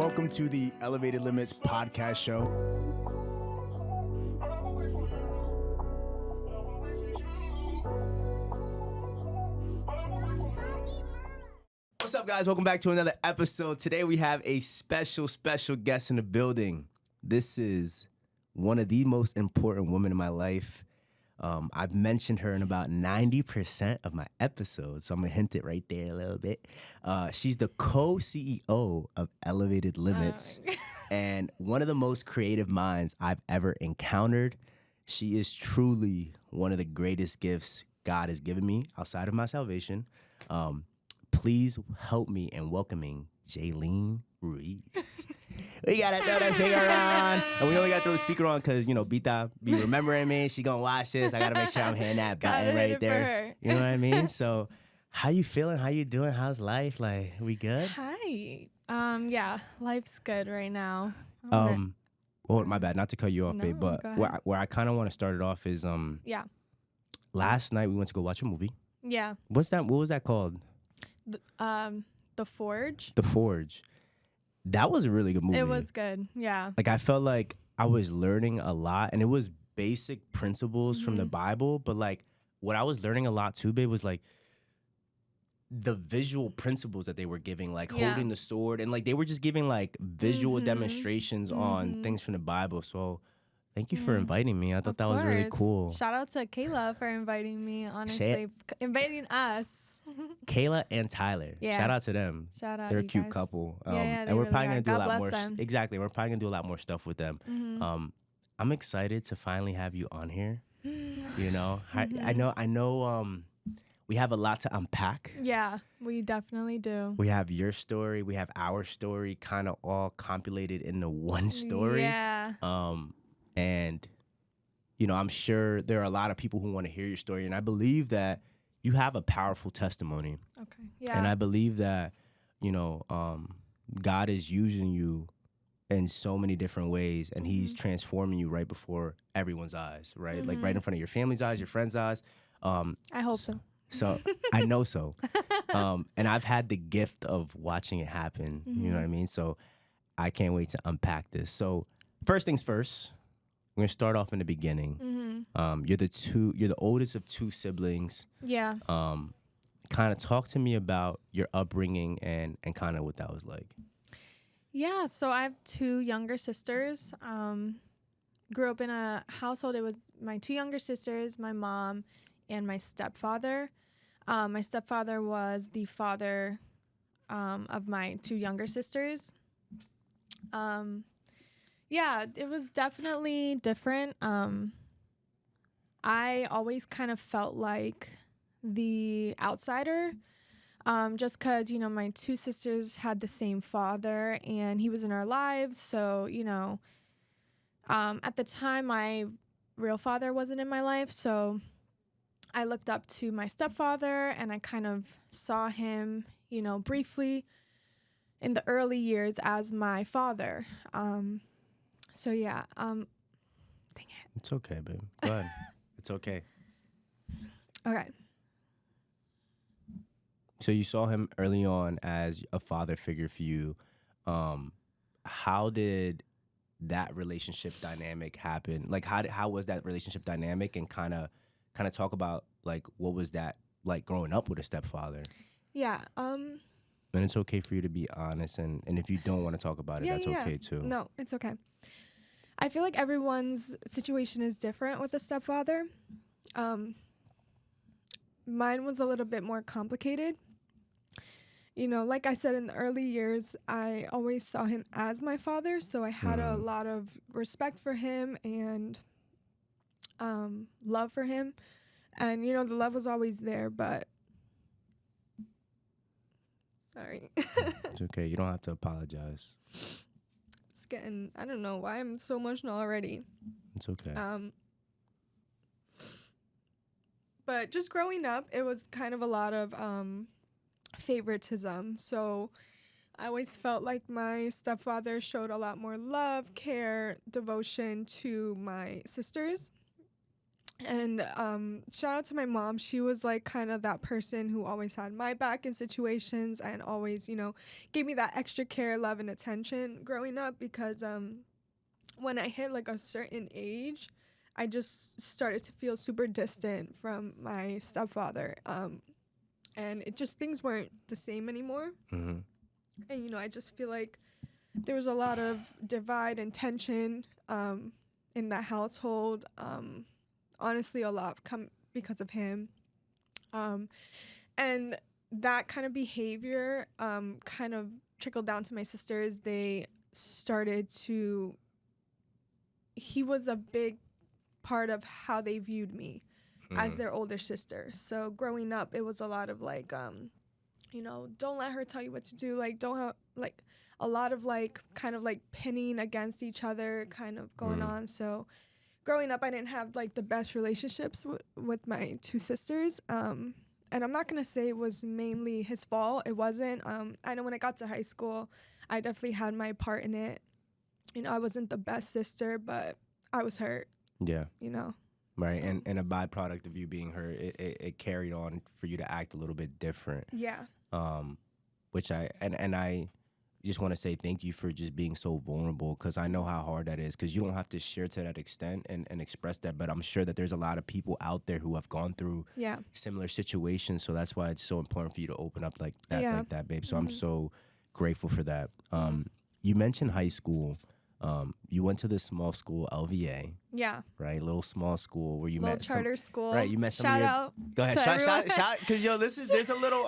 welcome to the Elevated Limits podcast show. What's up, guys? Welcome back to another episode. Today we have a special guest in the building. This is one of the most important women in my life. I've mentioned her in about 90% of my episodes, so I'm going to hint it right there a little bit. She's the co-CEO of Elevated Limits and one of the most creative minds I've ever encountered. She is truly one of the greatest gifts God has given me outside of my salvation. Please help me in welcoming Jaileen Ruiz. We gotta throw that speaker on. And we only gotta throw the speaker on because, you know, Bita be remembering me. She gonna watch this. I gotta make sure I'm hitting that button right there. You know what I mean? So how you feeling? How you doing? How's life? Like, we good? Hi. Yeah, life's good right now. Oh, my bad. Not to cut you off, No, babe, but go ahead. where I kind of want to start it off is Yeah. last night we went to go watch a movie. Yeah. What was that called? The Forge. The Forge. That was a really good movie. It was good. Yeah. Like, I felt like I was learning a lot, and it was basic principles from the Bible, but like what I was learning a lot too, babe, was like the visual principles that they were giving, like holding the sword, and like they were just giving like visual demonstrations on things from the Bible. So thank you for inviting me. I thought that was really cool. Shout out to Kayla for inviting me, honestly. Inviting us. Kayla and Tyler. Yeah. Shout out to them. Shout out. They're a you cute guys. couple. Yeah, and we're they probably really gonna are. do a God lot more. bless them. Exactly. We're probably gonna do a lot more stuff with them. I'm excited to finally have you on here. You know, I know. We have a lot to unpack. Yeah, we definitely do. We have your story. We have our story, kind of all compilated into one story. Yeah. And you know, I'm sure there are a lot of people who want to hear your story, and I believe that you have a powerful testimony. Okay. Yeah. And I believe that, you know, God is using you in so many different ways, and He's transforming you right before everyone's eyes, right? Like right in front of your family's eyes, your friends' eyes. I hope so. So I know so. And I've had the gift of watching it happen. You know what I mean? So I can't wait to unpack this. So first things first, we're gonna start off in the beginning. You're the oldest of two siblings. Yeah. Kind of talk to me about your upbringing and kind of what that was like. Yeah, so I have two younger sisters. Grew up in a household. It was my two younger sisters, my mom, and my stepfather. My stepfather was the father of my two younger sisters. Yeah, it was definitely different. I always kind of felt like the outsider. Just because, you know, my two sisters had the same father and he was in our lives. So, you know, at the time, my real father wasn't in my life. So I looked up to my stepfather and I kind of saw him, you know, briefly in the early years as my father. So, yeah. Dang it. It's okay, babe. Go ahead. It's okay. Okay. So you saw him early on as a father figure for you. How did that relationship dynamic happen? Like, how was that relationship dynamic? And kind of talk about like what was that like growing up with a stepfather? Yeah. And it's okay for you to be honest, and if you don't want to talk about it, that's okay too. No, it's okay. I feel like everyone's situation is different with a stepfather. Mine was a little bit more complicated. You know, like I said, in the early years, I always saw him as my father, so I had a lot of respect for him and love for him. And, you know, the love was always there, but... Sorry. It's okay. You don't have to apologize. It's getting... I don't know why I'm so emotional already. It's okay. But just growing up, it was kind of a lot of favoritism. So I always felt like my stepfather showed a lot more love, care, devotion to my sisters. And shout out to my mom. She was like kind of that person who always had my back in situations and always, you know, gave me that extra care, love, and attention growing up, because when I hit like a certain age, I just started to feel super distant from my stepfather. And it just, things weren't the same anymore. Mm-hmm. And, you know, I just feel like there was a lot of divide and tension in that household. Honestly, a lot come because of him. And that kind of behavior kind of trickled down to my sisters. They started to, he was a big part of how they viewed me as their older sister. So growing up, it was a lot of like, you know, don't let her tell you what to do. Like, don't have, like, a lot of like kind of like pinning against each other kind of going on. So growing up, I didn't have like the best relationships with my two sisters. And I'm not going to say it was mainly his fault. It wasn't. I know when I got to high school, I definitely had my part in it. You know, I wasn't the best sister, but I was hurt. Yeah. You know. Right, so. And a byproduct of you being hurt, it carried on for you to act a little bit different. Yeah. Which I just want to say thank you for just being so vulnerable, because I know how hard that is, because you don't have to share to that extent and express that, but I'm sure that there's a lot of people out there who have gone through similar situations, so that's why it's so important for you to open up like that, babe. So I'm so grateful for that. You mentioned high school. You went to this small school, LVA. Yeah. Right, little small school where you met charter school. Right, you met some. Shout out. Go ahead, shout, because yo, there's a little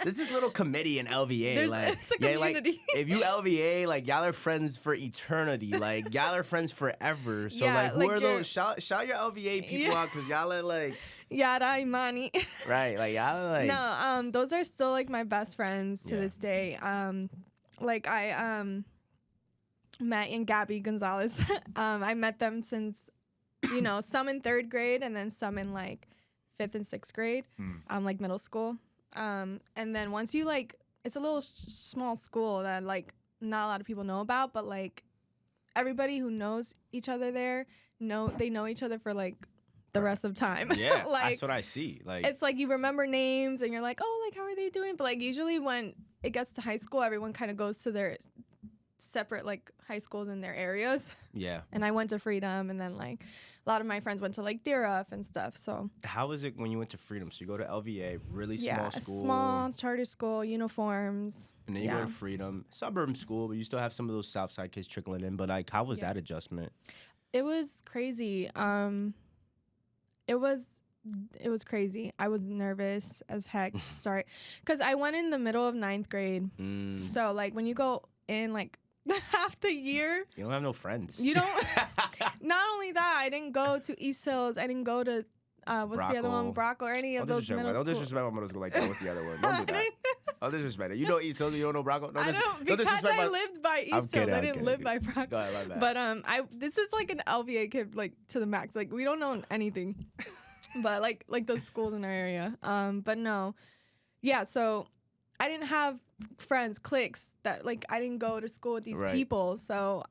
there's this little committee in LVA. It's a community. Like, if you LVA, like y'all are friends for eternity. Like y'all are friends forever. So like, who are those? Shout your LVA people out, because y'all are like. Yara Imani. Right, like y'all are like. No, those are still like my best friends to this day. Like I Matt and Gabby Gonzalez. I met them since, you know, some in 3rd grade and then some in like 5th and 6th grade, like middle school. And then once you like, it's a little small school that like not a lot of people know about, but like everybody who knows each other there, they know each other for like the rest of time. Yeah, like, that's what I see. Like, it's like you remember names and you're like, oh, like how are they doing? But like usually when it gets to high school, everyone kind of goes to their separate like high schools in their areas. Yeah. And I went to Freedom, and then like a lot of my friends went to like Deer Ruff and stuff. So how was it when you went to Freedom? So you go to LVA, really small school. Small charter school, uniforms. And then you go to Freedom, suburban school, but you still have some of those South Side kids trickling in. But like, how was that adjustment? It was crazy. It was crazy. I was nervous as heck to start, because I went in the middle of 9th grade. So like when you go in like half the year, you don't have no friends. You don't. Not only that, I didn't go to East Hills. I didn't go to what's the other one, Brock, or any of those middle schools. Don't disrespect my middle school like that. What's the other one? Don't do that. Don't disrespect it. You know East Hills, you don't know Brock. I don't, because I lived by East Hills. I didn't live by Brock. Go ahead, my bad. But this is like an LVA kid, like to the max. Like we don't know anything, but like those schools in our area. But no, yeah. So I didn't have friends, cliques, that like I didn't go to school with these people. So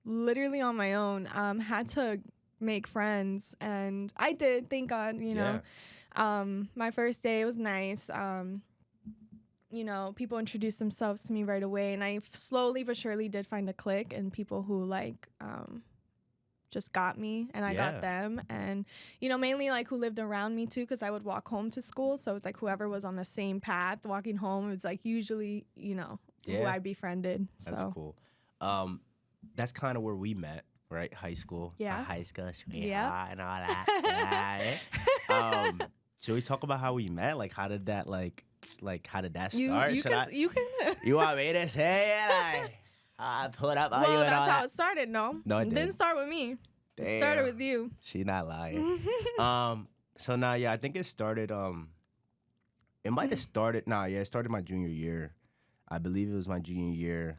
literally on my own, had to make friends, and I did, thank God, you know. My first day was nice. You know, people introduced themselves to me right away, and I slowly but surely did find a clique and people who like just got me, and I got them, and you know, mainly like who lived around me too, because I would walk home to school, so it's like whoever was on the same path walking home, it's like usually, you know, who I befriended. That's cool. That's kind of where we met, right? High school. Yeah. High school, sweetheart, and all that. Should we talk about how we met? Like, how did that how did that start? You can. You want me to say it? I put up. Well, that's how it started. No, it didn't start with me. Damn. It started with you. She not lying. So now, I think it started. It might have started. It started my junior year. I believe it was my junior year.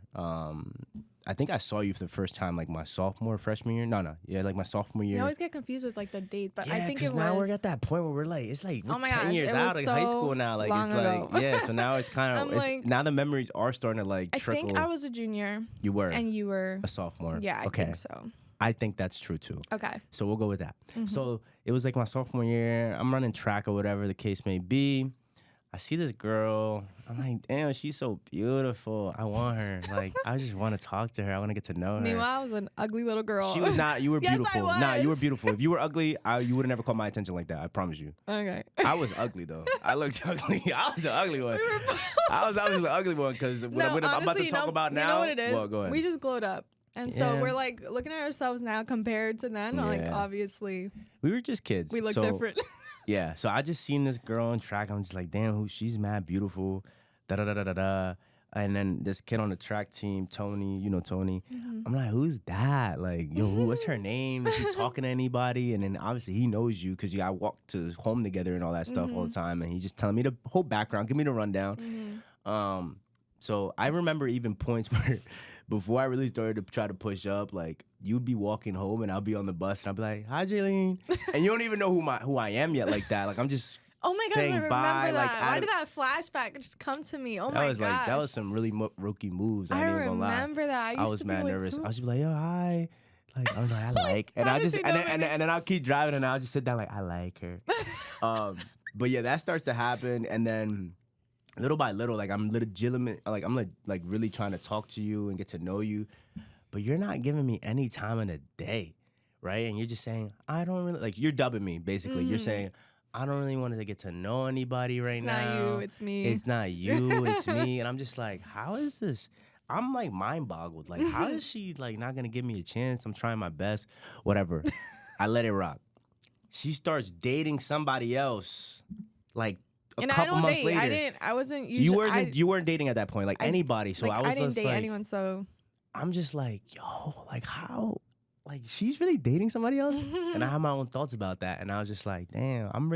I think I saw you for the first time like my sophomore, freshman year. Like my sophomore year. You always get confused with like the date, but I think it was. Now we're at that point where we're like, it's like we're 10 years out of high school now. Like it's like so now it's kind of like, now the memories are starting to like trickle. I think I was a junior. You were, and you were a sophomore. Yeah, I think so. I think that's true too. Okay. So we'll go with that. Mm-hmm. So it was like my sophomore year. I'm running track or whatever the case may be. I see this girl. I'm like, damn, she's so beautiful. I want her. Like, I just want to talk to her. I want to get to know her. Meanwhile, I was an ugly little girl. She was not. You were Yes, I beautiful. was. Nah, you were beautiful. If you were ugly, you would have never caught my attention like that. I promise you. Okay. I was ugly though. I looked ugly. I was the ugly one. I was the ugly one because what I'm about to talk about now. You know what it is? Well, go ahead. We just glowed up. And so we're like looking at ourselves now compared to then. Like, obviously, we were just kids. we look different. Yeah. So I just seen this girl on track. I'm just like, damn, she's mad beautiful. Da da da da da da. And then this kid on the track team, Tony, you know Tony. Mm-hmm. I'm like, who's that? Like, yo, what's her name? Is she talking to anybody? And then obviously he knows you because I walked to home together and all that stuff all the time. And he's just telling me the whole background, give me the rundown. So I remember even points where before I really started to try to push up, like you'd be walking home and I'll be on the bus and I'll be like, hi, Jaileen. And you don't even know who I am yet like that. Like I'm just Oh my gosh, I remember bye, that. like, Why did that flashback just come to me? Oh that my was gosh. like that was some really rookie moves. I ain't even gonna lie. remember that. I was mad nervous. I was just be like, yo, hi. Like I was like, I like, and How I did just you and know then I'll keep driving and I'll just sit down like I like her. But yeah, that starts to happen, and then little by little, like I'm legitimate, like I'm like really trying to talk to you and get to know you, but you're not giving me any time in the day, right? And you're just saying I don't really like. You're dubbing me basically. You're saying I don't really want to get to know anybody right now. It's not you, it's me. It's not you, it's me. And I'm just like, how is this? I'm like mind boggled. Like, how is she like not gonna give me a chance? I'm trying my best. Whatever. I let it rock. She starts dating somebody else. Like a couple months later. I wasn't usually. You weren't dating at that point, like anybody. So I was I didn't just date like, anyone, so I'm just like, yo, like how? Like she's really dating somebody else? And I have my own thoughts about that. And I was just like, damn, I'm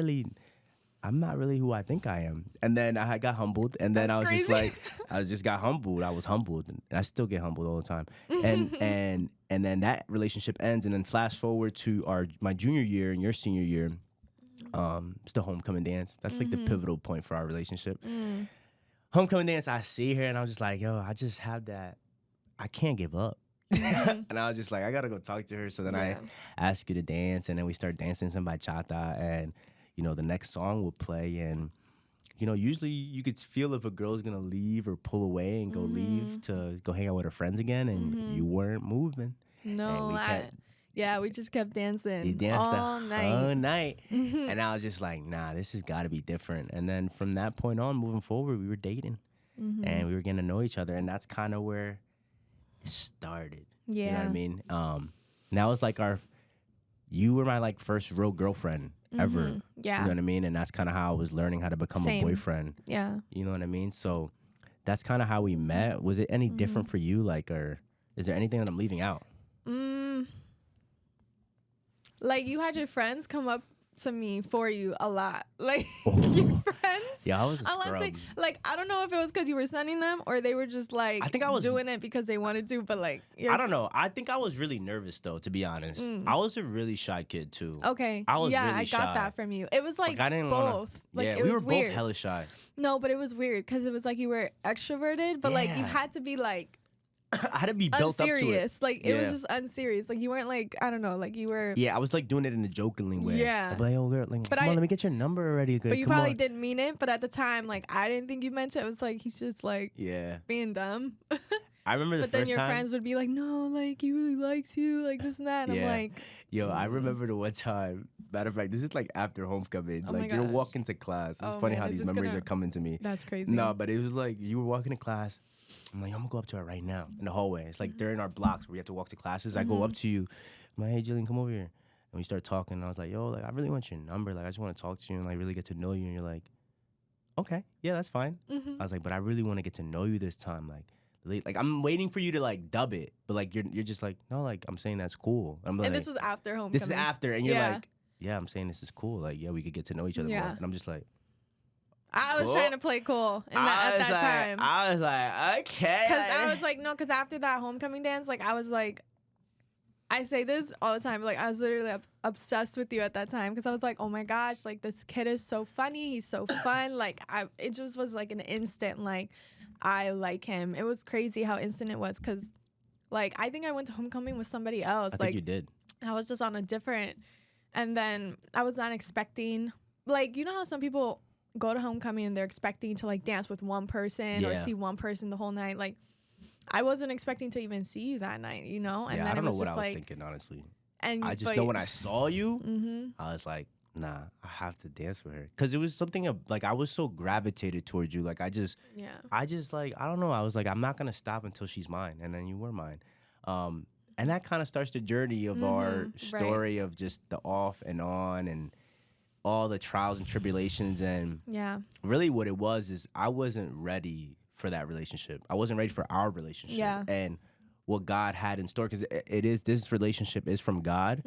not really who I think I am. And then I got humbled. And then That's just crazy. like, I just got humbled. I was humbled. And I still get humbled all the time. And then that relationship ends. And then flash forward to my junior year and your senior year. It's the homecoming dance. That's like the pivotal point for our relationship. Homecoming dance, I see her and I'm just like, yo, I just have that. I can't give up. And I was just like, I gotta go talk to her. So then I asked you to dance, and then we start dancing some bachata, and you know the next song will play, and you know usually you could feel if a girl's gonna leave or pull away and go leave to go hang out with her friends again, and you weren't moving. no. We just kept dancing. You danced all the night. whole night, and I was just like, nah, this has got to be different. And then from that point on, moving forward, we were dating, and we were getting to know each other, and that's kind of where it started. Yeah. You know what I mean? And that was like you were my like first real girlfriend ever. Yeah. You know what I mean? And that's kind of how I was learning how to become Same. a boyfriend. Yeah. You know what I mean? So that's kind of how we met. Was it any different for you? Like, or is there anything that I'm leaving out? Like you had your friends come up to me for you a lot. Like your friends. Yeah, I was a Unless scrub. I don't know if it was because you were sending them or they were just like I think I was doing it because they wanted to, but like I don't know. I think I was really nervous though, to be honest. I was a really shy kid too. Okay. I was yeah, really I got shy. that from you. It was like I didn't both. wanna, Like yeah, it we was were weird. both hella shy. No, but it was weird because it was like you were extroverted, but like you Yeah. had to be like I had to be built up to it. unserious. Like it was Yeah. just unserious. Like you weren't like I don't know. Like you were. Yeah, I was like doing it in a jokingly way. Yeah. I'd be like, oh girl, like, But come on, I- let me get your number already. But you Come probably on. didn't mean it. But at the time, like I didn't think you meant it. It was like he's just like Yeah. being dumb. I remember the But then first your time. friends would be like, no, like he really likes you, like this and that. And Yeah. I'm like, Yo, I remember the one time. Matter of fact, this is like after homecoming. Oh my like you're gosh. walking to class. It's Oh, funny man, how is these this memories gonna- are coming to me. that's crazy. No, but it was like you were walking to class. I'm like, I'm gonna go up to her right now in the hallway. It's like during our blocks where we have to walk to classes. I go up to you. I'm like, hey, Jaileen, come over here. And we start talking. And I was like, yo, like I really want your number. Like I just want to talk to you and like really get to know you. And you're like, okay, yeah, that's fine. I was like, but I really want to get to know you this time. Like I'm waiting for you to like dub it, but like you're just like, no, like I'm saying that's cool. I'm like, And this was after homecoming. this is after, and you're Yeah. like, yeah, I'm saying this is cool. Like, yeah, we could get to know each other more. Yeah. And I'm just like, I was Cool. trying to play cool at that time. I was like, okay. Because I was like, no, because after that homecoming dance, like I was like, I say this all the time, like I was literally obsessed with you at that time because I was like, oh my gosh, like this kid is so funny, he's so fun. Like it just was like an instant, like I like him. It was crazy how instant it was because Like, I think I went to homecoming with somebody else. I think you did. I was just on a different, and then I was not expecting, like, you know how some people go to homecoming and they're expecting to like dance with one person or see one person the whole night. Like, I wasn't expecting to even see you that night, you know? And yeah, then I don't it was know what just I was like, thinking, honestly. and I just know when I saw you, I was like, nah, I have to dance with her. Because it was something of, like, I was so gravitated towards you. Like, I just, like, I don't know. I was like, I'm not going to stop until she's mine. And then you were mine. And that kind of starts the journey of our story of just the off and on and all the trials and tribulations. And really what it was is I wasn't ready for that relationship. I wasn't ready for our relationship. Yeah. And what God had in store, because this relationship is from God.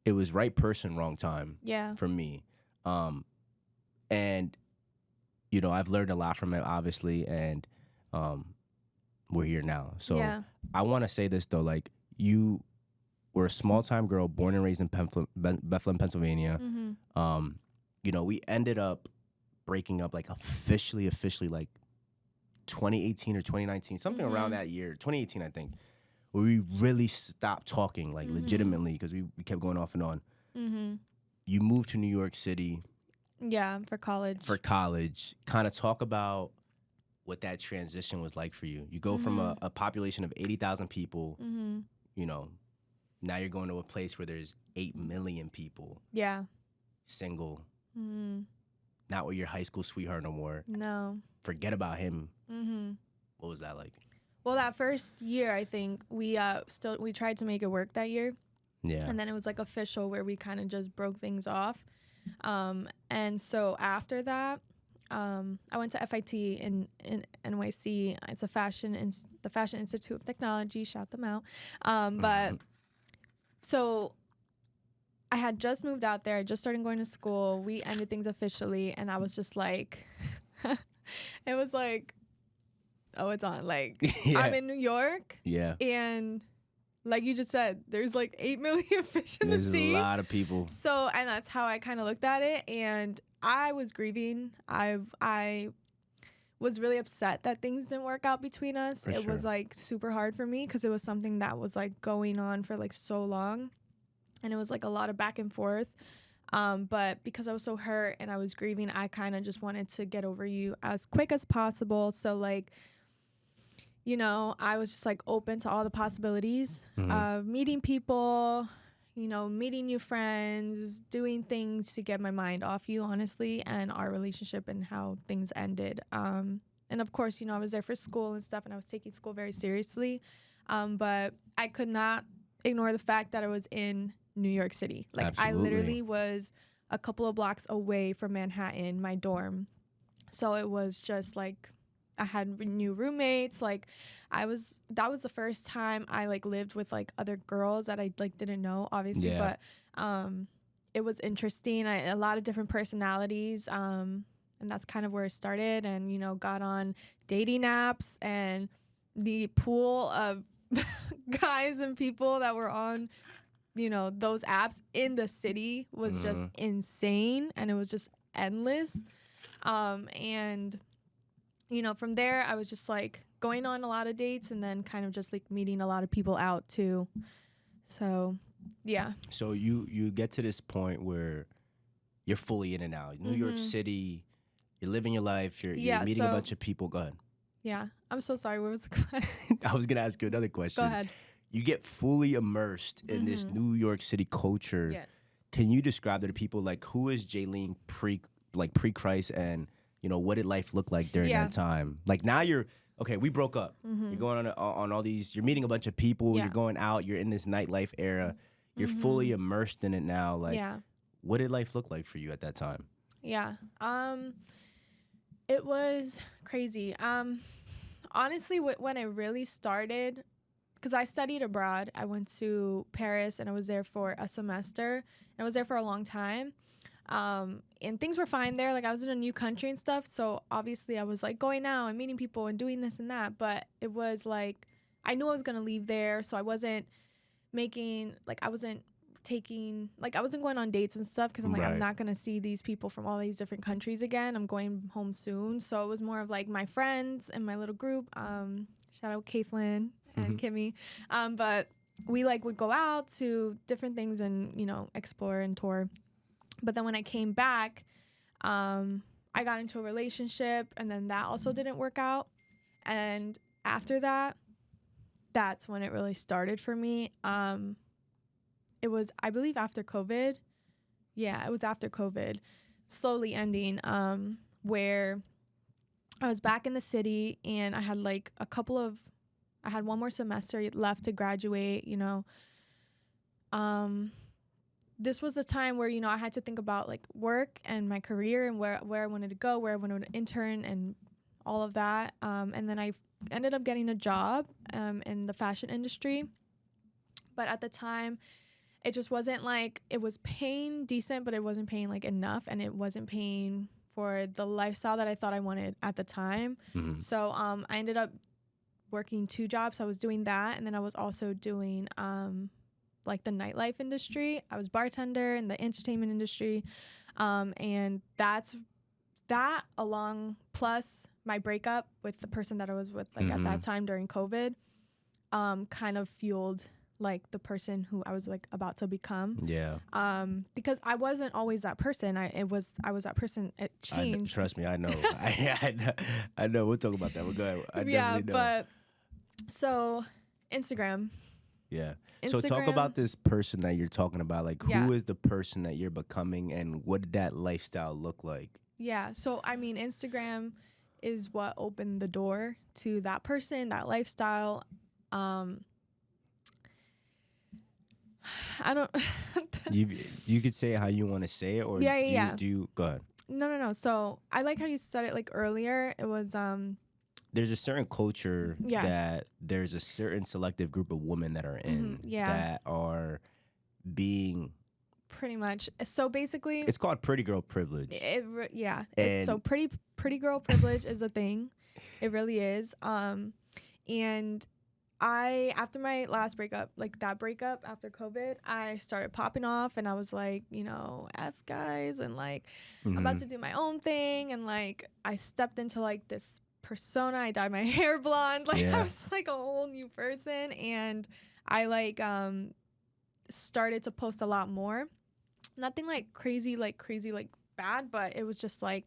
It was right person, wrong time for me. And, you know, I've learned a lot from it, obviously, and we're here now. So I want to say this, though, like, you were a small-time girl born and raised in Bethlehem, Pennsylvania. You know, we ended up breaking up, like, officially, like, 2018 or 2019, something around that year, 2018, I think, where we really stopped talking, like, legitimately, because we kept going off and on. You moved to New York City. Yeah, for college. Kind of talk about what that transition was like for you. You go from a population of 80,000 people, you know, now you're going to a place where there's 8 million people. Yeah. Single. Not with your high school sweetheart no more. No. Forget about him. What was that like? Well, that first year, I think we tried to make it work that year. Yeah. And then it was like official where we kind of just broke things off. And so after that, I went to FIT in NYC. It's the Fashion Institute of Technology. Shout them out. But so I had just moved out there. I just started going to school. We ended things officially, and I was just like, it was like, oh, it's on. Like, I'm in New York. Yeah. And like you just said, there's like 8 million fish in the sea. There's a lot of people. So, and that's how I kind of looked at it. And I was grieving. I was really upset that things didn't work out between us. It was like super hard for me because it was something that was like going on for like so long. And it was like a lot of back and forth. But because I was so hurt and I was grieving, I kind of just wanted to get over you as quick as possible. So like, you know, I was just like open to all the possibilities of meeting people, you know, meeting new friends, doing things to get my mind off you, honestly, and our relationship and how things ended. And of course, you know, I was there for school and stuff, and I was taking school very seriously. But I could not ignore the fact that I was in New York City. Like, absolutely. I literally was a couple of blocks away from Manhattan, my dorm. So it was just like, I had new roommates. Like, that was the first time I like lived with like other girls that I like didn't know, obviously. Yeah. But it was interesting. A lot of different personalities. And that's kind of where it started. And, you know, got on dating apps, and the pool of guys and people that were on, you know, those apps in the city was just insane. And it was just endless. And you know, from there, I was just like going on a lot of dates and then kind of just like meeting a lot of people out too. So, yeah. So you get to this point where you're fully in and out. New York City, you're living your life, you're meeting a bunch of people. Go ahead. Yeah. I'm so sorry. What was the question? I was going to ask you another question. Go ahead. You get fully immersed in this New York City culture. Yes. Can you describe to the people, like, who is Jaileen pre-Christ, and you know, what did life look like during that time? Like, now we broke up. You're going on all these, you're meeting a bunch of people, you're going out, you're in this nightlife era. You're fully immersed in it now. Like, what did life look like for you at that time? Yeah. It was crazy. Honestly, when it really started, because I studied abroad, I went to Paris and I was there for a semester, and I was there for a long time. And things were fine there. Like, I was in a new country and stuff. So obviously I was like going out and meeting people and doing this and that. But it was like, I knew I was going to leave there. So I wasn't going on dates and stuff. Cause I'm like, I'm not going to see these people from all these different countries again. I'm going home soon. So it was more of like my friends and my little group. Shout out Caitlin and Kimmy. But we like would go out to different things and, you know, explore and tour. But then when I came back, I got into a relationship, and then that also didn't work out. And after that, that's when it really started for me. It was, I believe, after COVID. Yeah, it was after COVID, slowly ending, where I was back in the city, and I had like I had one more semester left to graduate, you know. This was a time where, you know, I had to think about like work and my career and where I wanted to go, where I wanted to intern and all of that. And then I ended up getting a job in the fashion industry. But at the time, it just wasn't like, it was paying decent, but it wasn't paying like enough, and it wasn't paying for the lifestyle that I thought I wanted at the time. Mm-hmm. So I ended up working 2 jobs. I was doing that, and then I was also doing like the nightlife industry. I was bartender in the entertainment industry, and that along plus my breakup with the person that I was with like at that time during COVID kind of fueled like the person who I was like about to become. Yeah. Because I wasn't always that person. I was that person. It changed. Trust me, I know. I know. We'll talk about that. We'll go ahead. I definitely know. But so Instagram. Yeah. So talk about this person that you're talking about. Like, who is the person that you're becoming, and what did that lifestyle look like? Yeah. So, I mean, Instagram is what opened the door to that person, that lifestyle. I don't. You could say it how you want to say it, or do you go ahead? No. So I like how you said it like earlier. It was there's a certain culture that there's a certain selective group of women that are in that are being pretty much. So basically, it's called pretty girl privilege. So pretty girl privilege is a thing. It really is. And I, after my last breakup, like that breakup after COVID, I started popping off, and I was like, you know, F guys, and like I'm about to do my own thing, and like I stepped into like this persona. I dyed my hair blonde, like I was like a whole new person, and I like started to post a lot more. Nothing like crazy like bad, but it was just like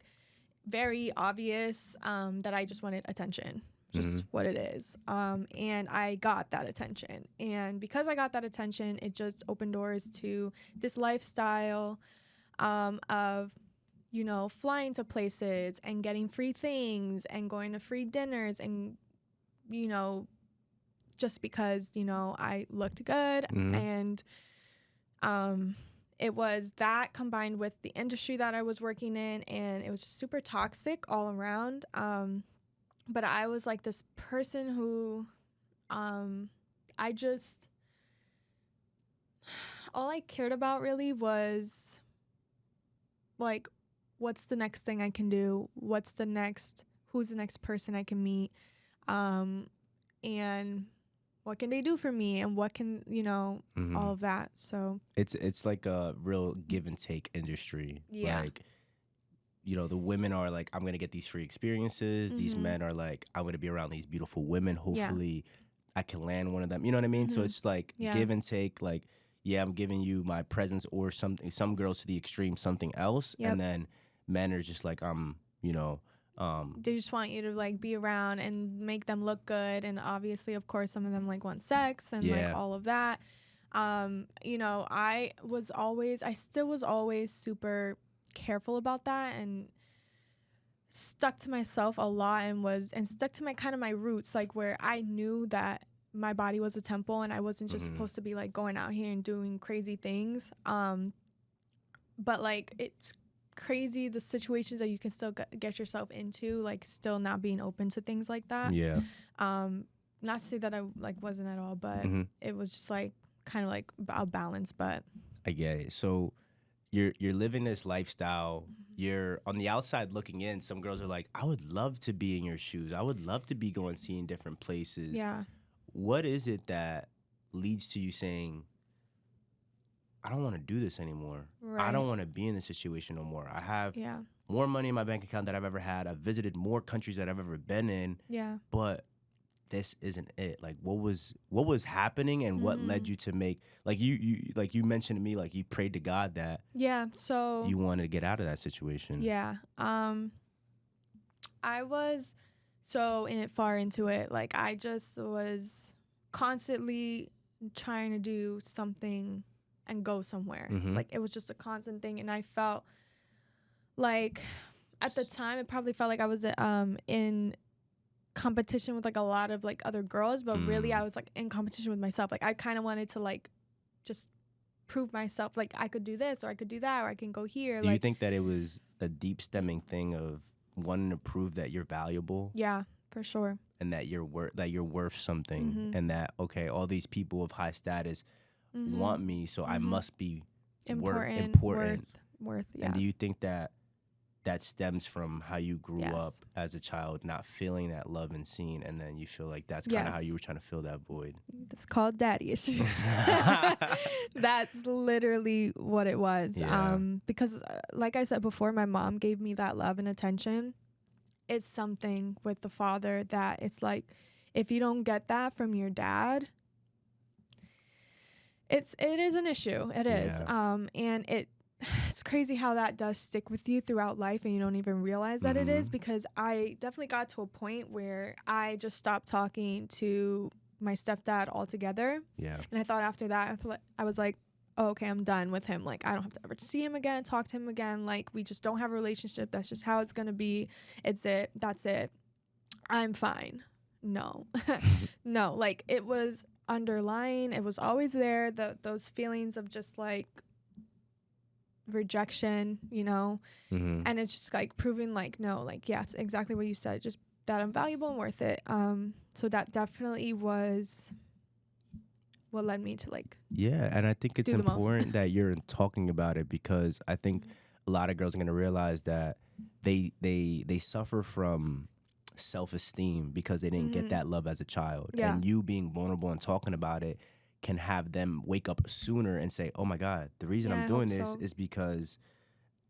very obvious that I just wanted attention. Just what it is. And I got that attention. And because I got that attention, it just opened doors to this lifestyle of, you know, flying to places and getting free things and going to free dinners, and, you know, just because, you know, I looked good. And it was that combined with the industry that I was working in, and it was super toxic all around. But I was like this person who, I just, all I cared about really was like, what's the next thing I can do? Who's the next person I can meet? And what can they do for me? And what can, you know, all of that. So it's like a real give and take industry. Yeah. Like, you know, the women are like, I'm going to get these free experiences. These men are like, I'm going to be around these beautiful women. Hopefully I can land one of them. You know what I mean? So it's like give and take. Like, I'm giving you my presence or something. Some girls to the extreme, something else. And then men are just like, you know. They just want you to like be around and make them look good. And obviously, of course, some of them like want sex and like all of that. You know, I still was always super careful about that, and stuck to myself a lot, and stuck to my kind of my roots, like where I knew that my body was a temple, and I wasn't just supposed to be like going out here and doing crazy things. But like it's crazy the situations that you can still get yourself into, like still not being open to things like that. Not to say that I like wasn't at all, but it was just like kind of like a balance. But I get it. So you're living this lifestyle. You're on the outside looking in. Some girls are like, I would love to be in your shoes. I would love to be going seeing different places. Yeah. What is it that leads to you saying, I don't want to do this anymore. Right. I don't want to be in this situation no more. I have more money in my bank account than I've ever had. I've visited more countries that I've ever been in. Yeah. But this isn't it? Like, what was happening, and what led you to make, like, you mentioned to me, like, you prayed to God that So you wanted to get out of that situation. Yeah. I was so far into it. Like, I just was constantly trying to do something and go somewhere. Like, it was just a constant thing. And I felt like at the time, it probably felt like I was in competition with like a lot of like other girls, but really I was like in competition with myself. Like, I kind of wanted to like just prove myself, like I could do this or I could do that or I can go here. Do you think that it was a deep stemming thing of wanting to prove that you're valuable? Yeah, for sure. And that you're worth something, and that, okay, all these people of high status want me, so I must be important. Worth. Yeah. And do you think that stems from how you grew up as a child, not feeling that love and seen, and then you feel like that's kind of how you were trying to fill that void? That's called daddy issues. That's literally what it was. Yeah. Because like I said before, my mom gave me that love and attention. It's something with the father that it's like, if you don't get that from your dad, it is an issue. It is. And it's crazy how that does stick with you throughout life and you don't even realize that it is, because I definitely got to a point where I just stopped talking to my stepdad altogether. Yeah. And I thought after that, I was like, oh, okay, I'm done with him. Like, I don't have to ever see him again, talk to him again. Like, we just don't have a relationship. That's just how it's going to be. It's it. That's it. I'm fine. No. No, like, it was underlying. It was always there. Those feelings of just like rejection, you know, and it's just like proving like, no, like, yeah, it's exactly what you said, just that I'm valuable and worth it. So that definitely was what led me to like, and I think it's important that you're talking about it, because I think a lot of girls are going to realize that they suffer from self-esteem because they didn't get that love as a child. And you being vulnerable and talking about it can have them wake up sooner and say, oh my God, the reason I'm doing this is because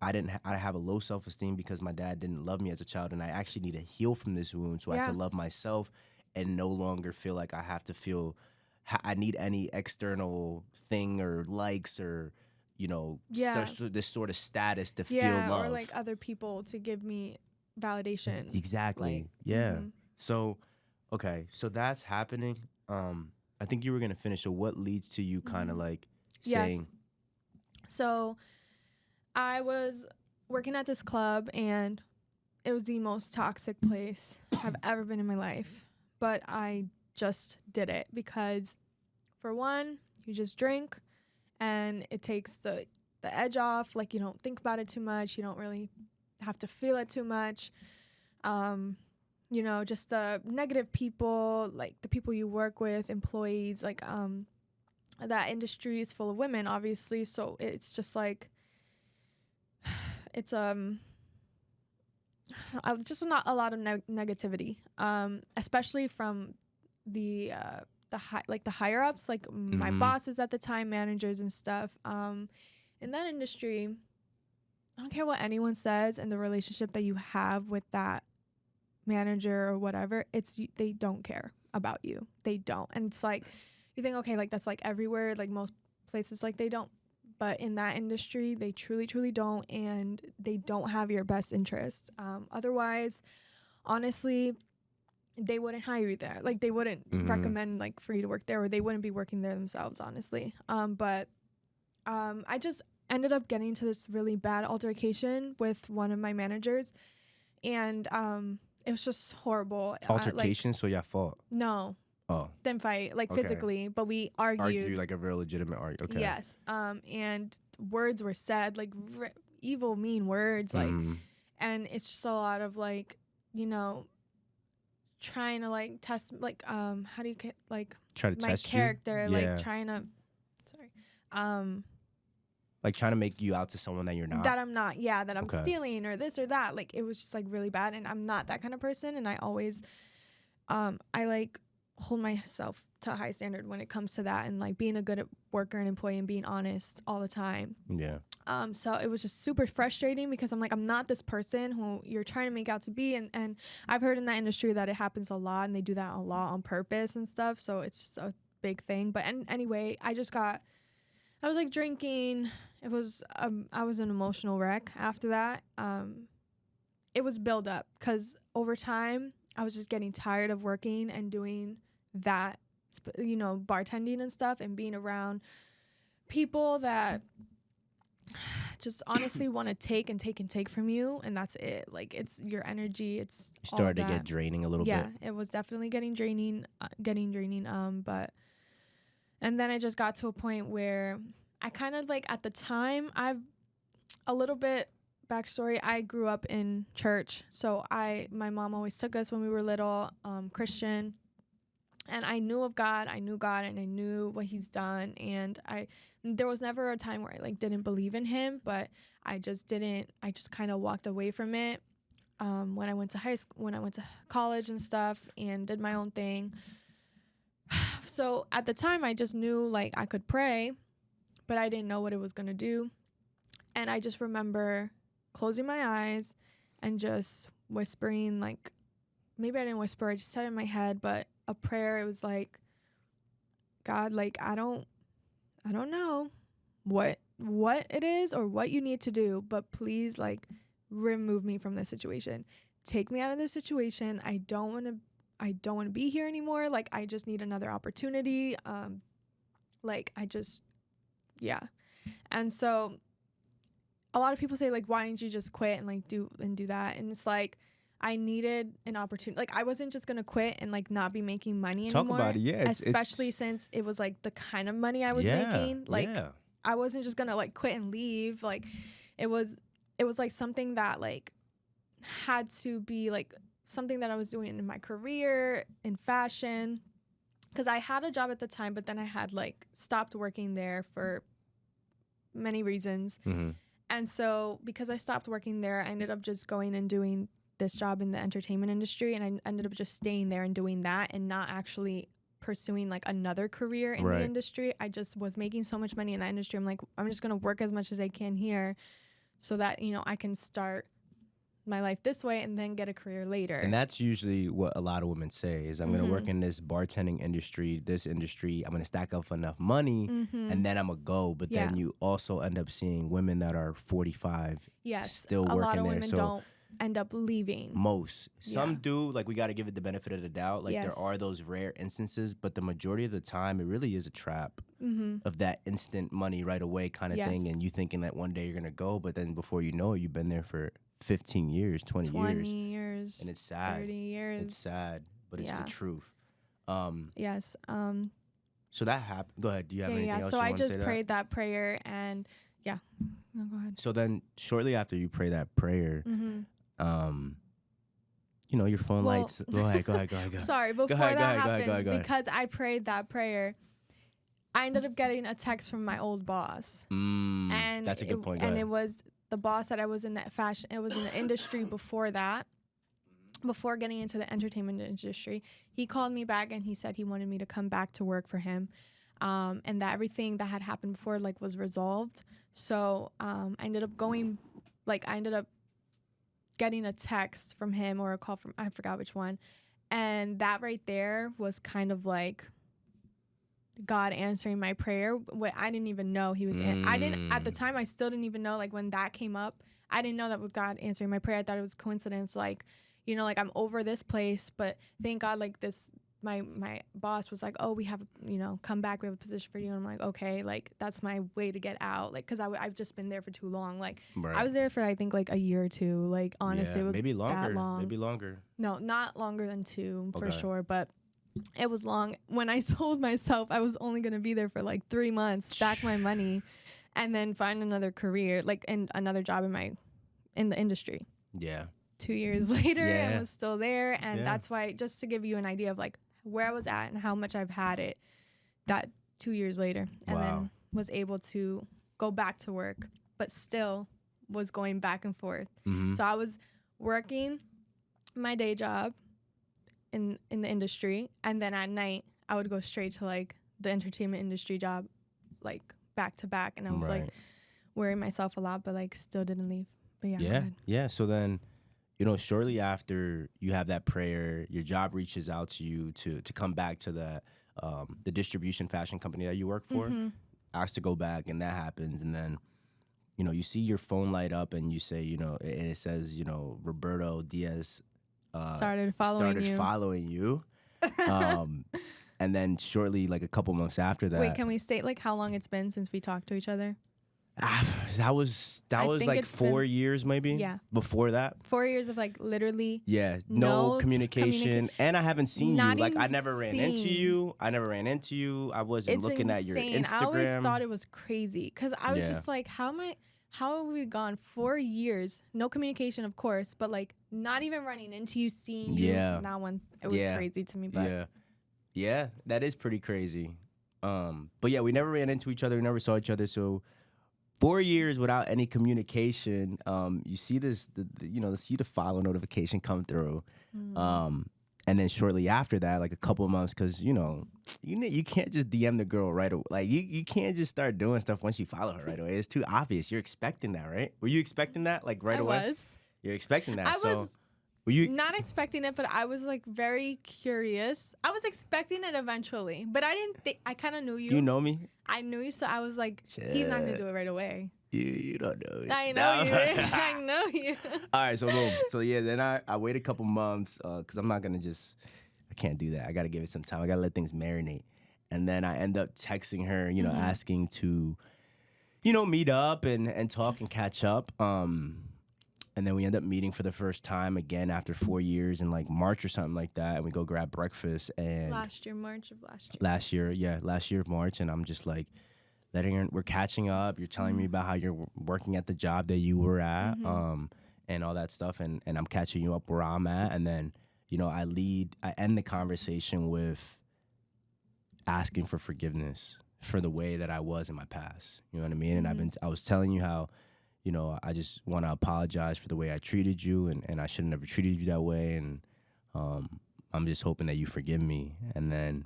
I have a low self-esteem because my dad didn't love me as a child, and I actually need to heal from this wound so I can love myself and no longer feel like I have to feel I need any external thing or likes or, you know, this sort of status to feel love. Or like other people to give me validation. Exactly. Like, So, okay, so that's happening. I think you were going to finish. So what leads to you kind of like saying? So I was working at this club, and it was the most toxic place I've ever been in my life. But I just did it because, for one, you just drink and it takes the edge off. Like, you don't think about it too much. You don't really have to feel it too much. You know, just the negative people, like the people you work with, employees, like that industry is full of women, obviously. So it's just like, it's just not a lot of negativity, especially from the higher ups, like my bosses at the time, managers and stuff. In that industry, I don't care what anyone says, and the relationship that you have with that manager or whatever, they don't care about you. They don't. And it's like, you think, okay, like that's like everywhere, like most places, like they don't. But in that industry, they truly, truly don't, and they don't have your best interest. Otherwise, honestly, they wouldn't hire you there. Like, they wouldn't recommend like for you to work there, or they wouldn't be working there themselves, honestly. But I just ended up getting into this really bad altercation with one of my managers, and it was just horrible. Altercation? So y'all fought? No. Oh. Didn't fight, like physically, but we argued. Argued, like a real legitimate argument. Okay. Yes. And words were said, like evil, mean words, like, and it's just a lot of like, you know, trying to like test, like, how do you like try to my test character, you? like trying to, like trying to make you out to someone that you're not. That I'm not, that I'm stealing or this or that. Like, it was just like really bad, and I'm not that kind of person. And I always, I like hold myself to a high standard when it comes to that, and like being a good worker and employee and being honest all the time. Yeah. So it was just super frustrating because I'm like, I'm not this person who you're trying to make out to be. And I've heard in that industry that it happens a lot, and they do that a lot on purpose and stuff. So it's just a big thing. But anyway, I was like drinking. It was, I was an emotional wreck after that. It was build up because over time I was just getting tired of working and doing that, you know, bartending and stuff, and being around people that just honestly want to take and take and take from you, and that's it. Like, it's your energy. It's You started to get draining a little bit. Yeah, it was definitely getting draining. But and then I just got to a point where I kind of like, at the time, a little bit backstory. I grew up in church, so my mom always took us when we were little, Christian. And I knew of God, and I knew what he's done. And there was never a time where I like didn't believe in him, but I just kind of walked away from it. When I went to college and stuff and did my own thing. So at the time I just knew like I could pray, but I didn't know what it was going to do. And I just remember closing my eyes and just whispering, like, maybe I didn't whisper, I just said it in my head, but a prayer. It was like, God, like, I don't know what it is or what you need to do, but please, like, remove me from this situation. Take me out of this situation. I don't want to be here anymore. Like, I just need another opportunity. Yeah. And so a lot of people say, like, why didn't you just quit and like do that? And it's like, I needed an opportunity. Like, I wasn't just going to quit and like not be making money anymore. Talk about it. Yeah. Especially since it was like the kind of money I was making. Like, I wasn't just going to like quit and leave. Like, it was like something that like had to be like something that I was doing in my career, in fashion. Because I had a job at the time, but then I had like stopped working there for many reasons. Mm-hmm. And so because I stopped working there, I ended up just going and doing this job in the entertainment industry, and I ended up just staying there and doing that and not actually pursuing like another career in the industry. I just was making so much money in that industry. I'm like, I'm just going to work as much as I can here so that, you know, I can start my life this way and then get a career later. And that's usually what a lot of women say is, I'm going to work in this bartending industry, I'm going to stack up enough money, and then I'm going to go. But then you also end up seeing women that are 45 still working there. A lot of women don't end up leaving. Some do. Like, we got to give it the benefit of the doubt. Like, there are those rare instances, but the majority of the time, it really is a trap of that instant money right away kind of thing. And you thinking that one day you're going to go, but then before you know it, you've been there for 15 years, 20 years. And it's sad. 30 years. It's sad, but it's the truth. Yes. So that happened. Go ahead. Do you have anything else so you I want to say? just prayed that prayer, and no, go ahead. So then shortly after you pray that prayer, you know, your phone lights. Go ahead. Sorry, before that happens, because I prayed that prayer, I ended up getting a text from my old boss. And that's a good point. And it was the boss that I was in that fashion. It was in the industry before that. Before getting into the entertainment industry, he called me back and he said he wanted me to come back to work for him, and that everything that had happened before like was resolved. So I ended up getting a text from him or a call from, I forgot which one, and that right there was kind of like God answering my prayer. What I didn't even know he was. I didn't at the time. I still didn't even know. Like, when that came up, I didn't know that was God answering my prayer. I thought it was coincidence. Like, you know, like, I'm over this place, but thank God, like, this, my boss was like, oh, we have, you know, come back, we have a position for you. And I'm like, okay, like, that's my way to get out. Like, because I've just been there for too long. Like, I was there for, I think, like a year or two. Like, honestly, it was maybe longer. that long. Maybe longer. No, not longer than 2 for sure, but it was long. When I told myself I was only going to be there for like 3 months, stack my money, and then find another career, like, and another job in the industry. Yeah. 2 years later, I was still there. And that's why, just to give you an idea of like where I was at and how much I've had it, that 2 years later, and then was able to go back to work, but still was going back and forth. So I was working my day job in the industry, and then at night I would go straight to like the entertainment industry job, like back to back, and I was like worrying myself a lot, but like still didn't leave. But yeah. So then, you know, shortly after you have that prayer, your job reaches out to you to come back to the distribution fashion company that you work for, asked to go back, and that happens, and then, you know, you see your phone light up, and you say, you know, and it says, you know, Roberto Diaz started following you. And then shortly, like a couple months after that. Wait, can we state like how long it's been since we talked to each other? That was like 4 years maybe. Yeah. Before that. 4 years of like literally. Yeah. No communication. And I haven't seen you. Like I never ran into you. I wasn't looking at your Instagram. I always thought it was crazy because I was just like, how have we gone 4 years? No communication, of course, but like not even running into you, seeing you. Yeah. Not once. It was crazy to me. But yeah, that is pretty crazy. But yeah, we never ran into each other. We never saw each other. So 4 years without any communication. You see see the follow notification come through. And then shortly after that, like a couple of months, because you can't just DM the girl right away. Like you can't just start doing stuff once you follow her right away. It's too obvious. You're expecting that, right? Were you expecting that like right away? I was. You're expecting that. I was were you not expecting it, but I was like very curious. I was expecting it eventually, but I didn't think. I kind of knew you. You know me. I knew you, so I was like, he's not gonna do it right away. You don't know it. I know you. I know you. All right, so boom. So yeah, then I wait a couple months because I'm not gonna I can't do that. I gotta give it some time. I gotta let things marinate. And then I end up texting her, asking to, meet up and talk and catch up. And then we end up meeting for the first time again after 4 years in like March or something like that. And we go grab breakfast. And last year, March of last year. Last year of March. And I'm just like letting her, we're catching up. You're telling me about how you're working at the job that you were at, and all that stuff. And I'm catching you up where I'm at. And then, I end the conversation with asking for forgiveness for the way that I was in my past. You know what I mean? And I was telling you how, I just want to apologize for the way I treated you, and I should have never treated you that way. And I'm just hoping that you forgive me. And then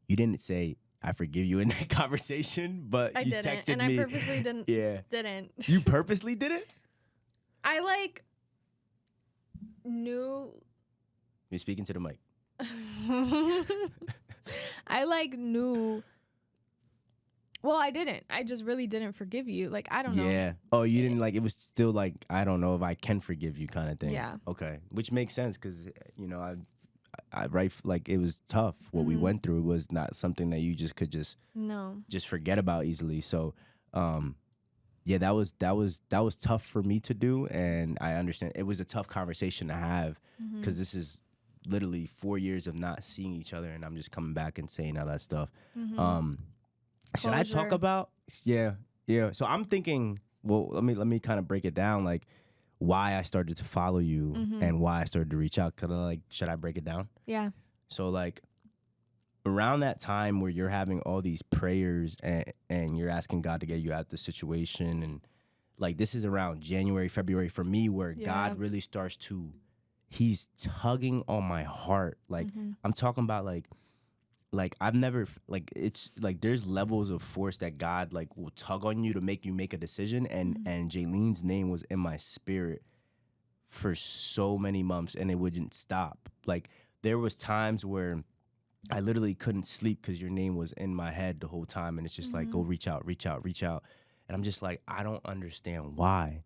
you didn't say, I forgive you in that conversation, but you texted and me. I purposely didn't. Yeah. Didn't. You purposely did it? I like knew. You're speaking to the mic. I like knew. Well, I didn't. I just really didn't forgive you. Like, I don't know. Yeah. Oh, you didn't like, it was still like, I don't know if I can forgive you kind of thing. Yeah. Okay. Which makes sense because, I write, like, it was tough. What we went through was not something that you just could just forget about easily. So, that was tough for me to do. And I understand it was a tough conversation to have because this is literally 4 years of not seeing each other. And I'm just coming back and saying all that stuff. Should I talk about? Yeah. So I'm thinking, well, let me kind of break it down, like why I started to follow you and why I started to reach out. Should I break it down? Yeah. So like around that time where you're having all these prayers and you're asking God to get you out of the situation, and like this is around January, February for me where God really starts to, he's tugging on my heart. Like I'm talking about like I've never, like it's like there's levels of force that God like will tug on you to make you make a decision, and Jaileen's name was in my spirit for so many months and it wouldn't stop. Like there was times where I literally couldn't sleep because your name was in my head the whole time, and it's just like, go reach out. And I'm just like, I don't understand why.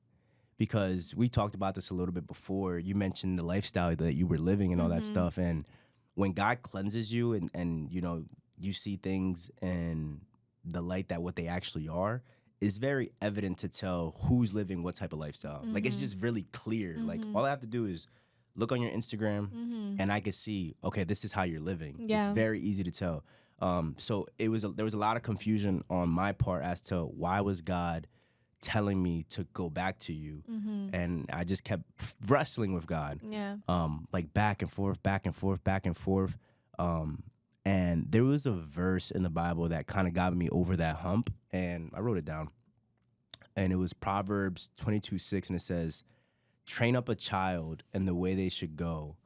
Because we talked about this a little bit before. You mentioned the lifestyle that you were living and all that stuff, and when God cleanses you and you see things in the light that what they actually are, it's very evident to tell who's living what type of lifestyle. Like it's just really clear. Like all I have to do is look on your Instagram and I can see, okay, this is how you're living. Yeah. It's very easy to tell. So there was a lot of confusion on my part as to why was God telling me to go back to you, and I just kept wrestling with God, like back and forth, and there was a verse in the Bible that kind of got me over that hump, and I wrote it down, and it was Proverbs 22:6, and it says, train up a child in the way they should go,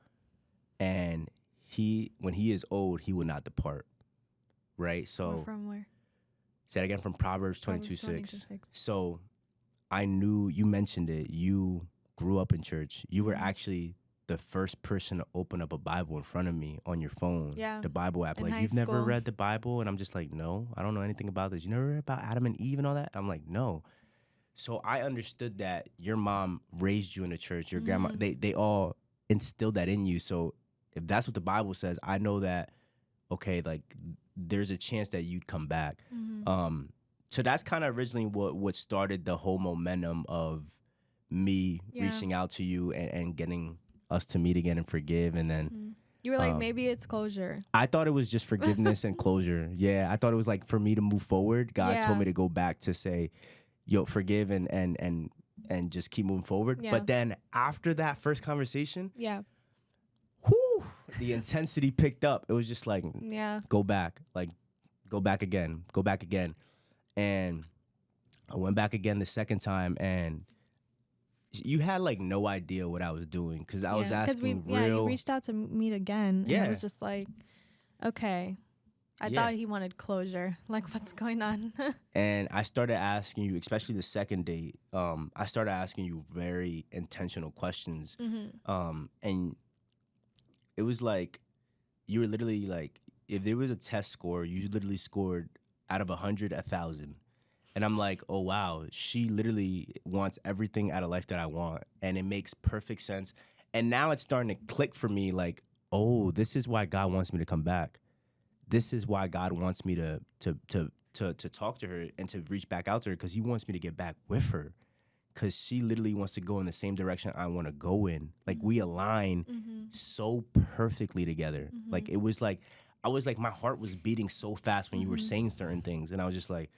and when he is old, he will not depart. Right? So from where? say it again, from Proverbs 22:6. 22:6. So I knew, you mentioned it, you grew up in church. You were Mhm. actually the first person to open up a Bible in front of me on your phone. Yeah. The Bible app. In Like, high you've never school. read the Bible? And I'm just like, no, I don't know anything about this. You never read about Adam and Eve and all that? I'm like, no. So I understood that your mom raised you in the church. Your grandma, they all instilled that in you. So if that's what the Bible says, I know that, okay, like, there's a chance that you'd come back. So that's kind of originally what started the whole momentum of me reaching out to you and getting us to meet again and forgive. And then You were like, maybe it's closure. I thought it was just forgiveness and closure. Yeah, I thought it was like for me to move forward. God told me to go back to say, yo, forgive and just keep moving forward. Yeah. But then after that first conversation, Yeah. whew, the intensity picked up. It was just like, Yeah. go back, like, go back again. And I went back again the second time, and you had like no idea what I was doing because I was asking you reached out to meet again. Yeah. And I was just like, okay. I thought he wanted closure. Like, what's going on? And I started asking you, especially the second date, I started asking you very intentional questions. And it was like, you were literally like, if there was a test score, you literally scored out of 100, 1,000. And I'm like, oh, wow, she literally wants everything out of life that I want. And it makes perfect sense. And now it's starting to click for me like, oh, this is why God wants me to come back. This is why God wants me to talk to her and to reach back out to her, because he wants me to get back with her, because she literally wants to go in the same direction I want to go in. Like, we align so perfectly together. Like, it was like, I was like, my heart was beating so fast when you were saying certain things. And I was just like,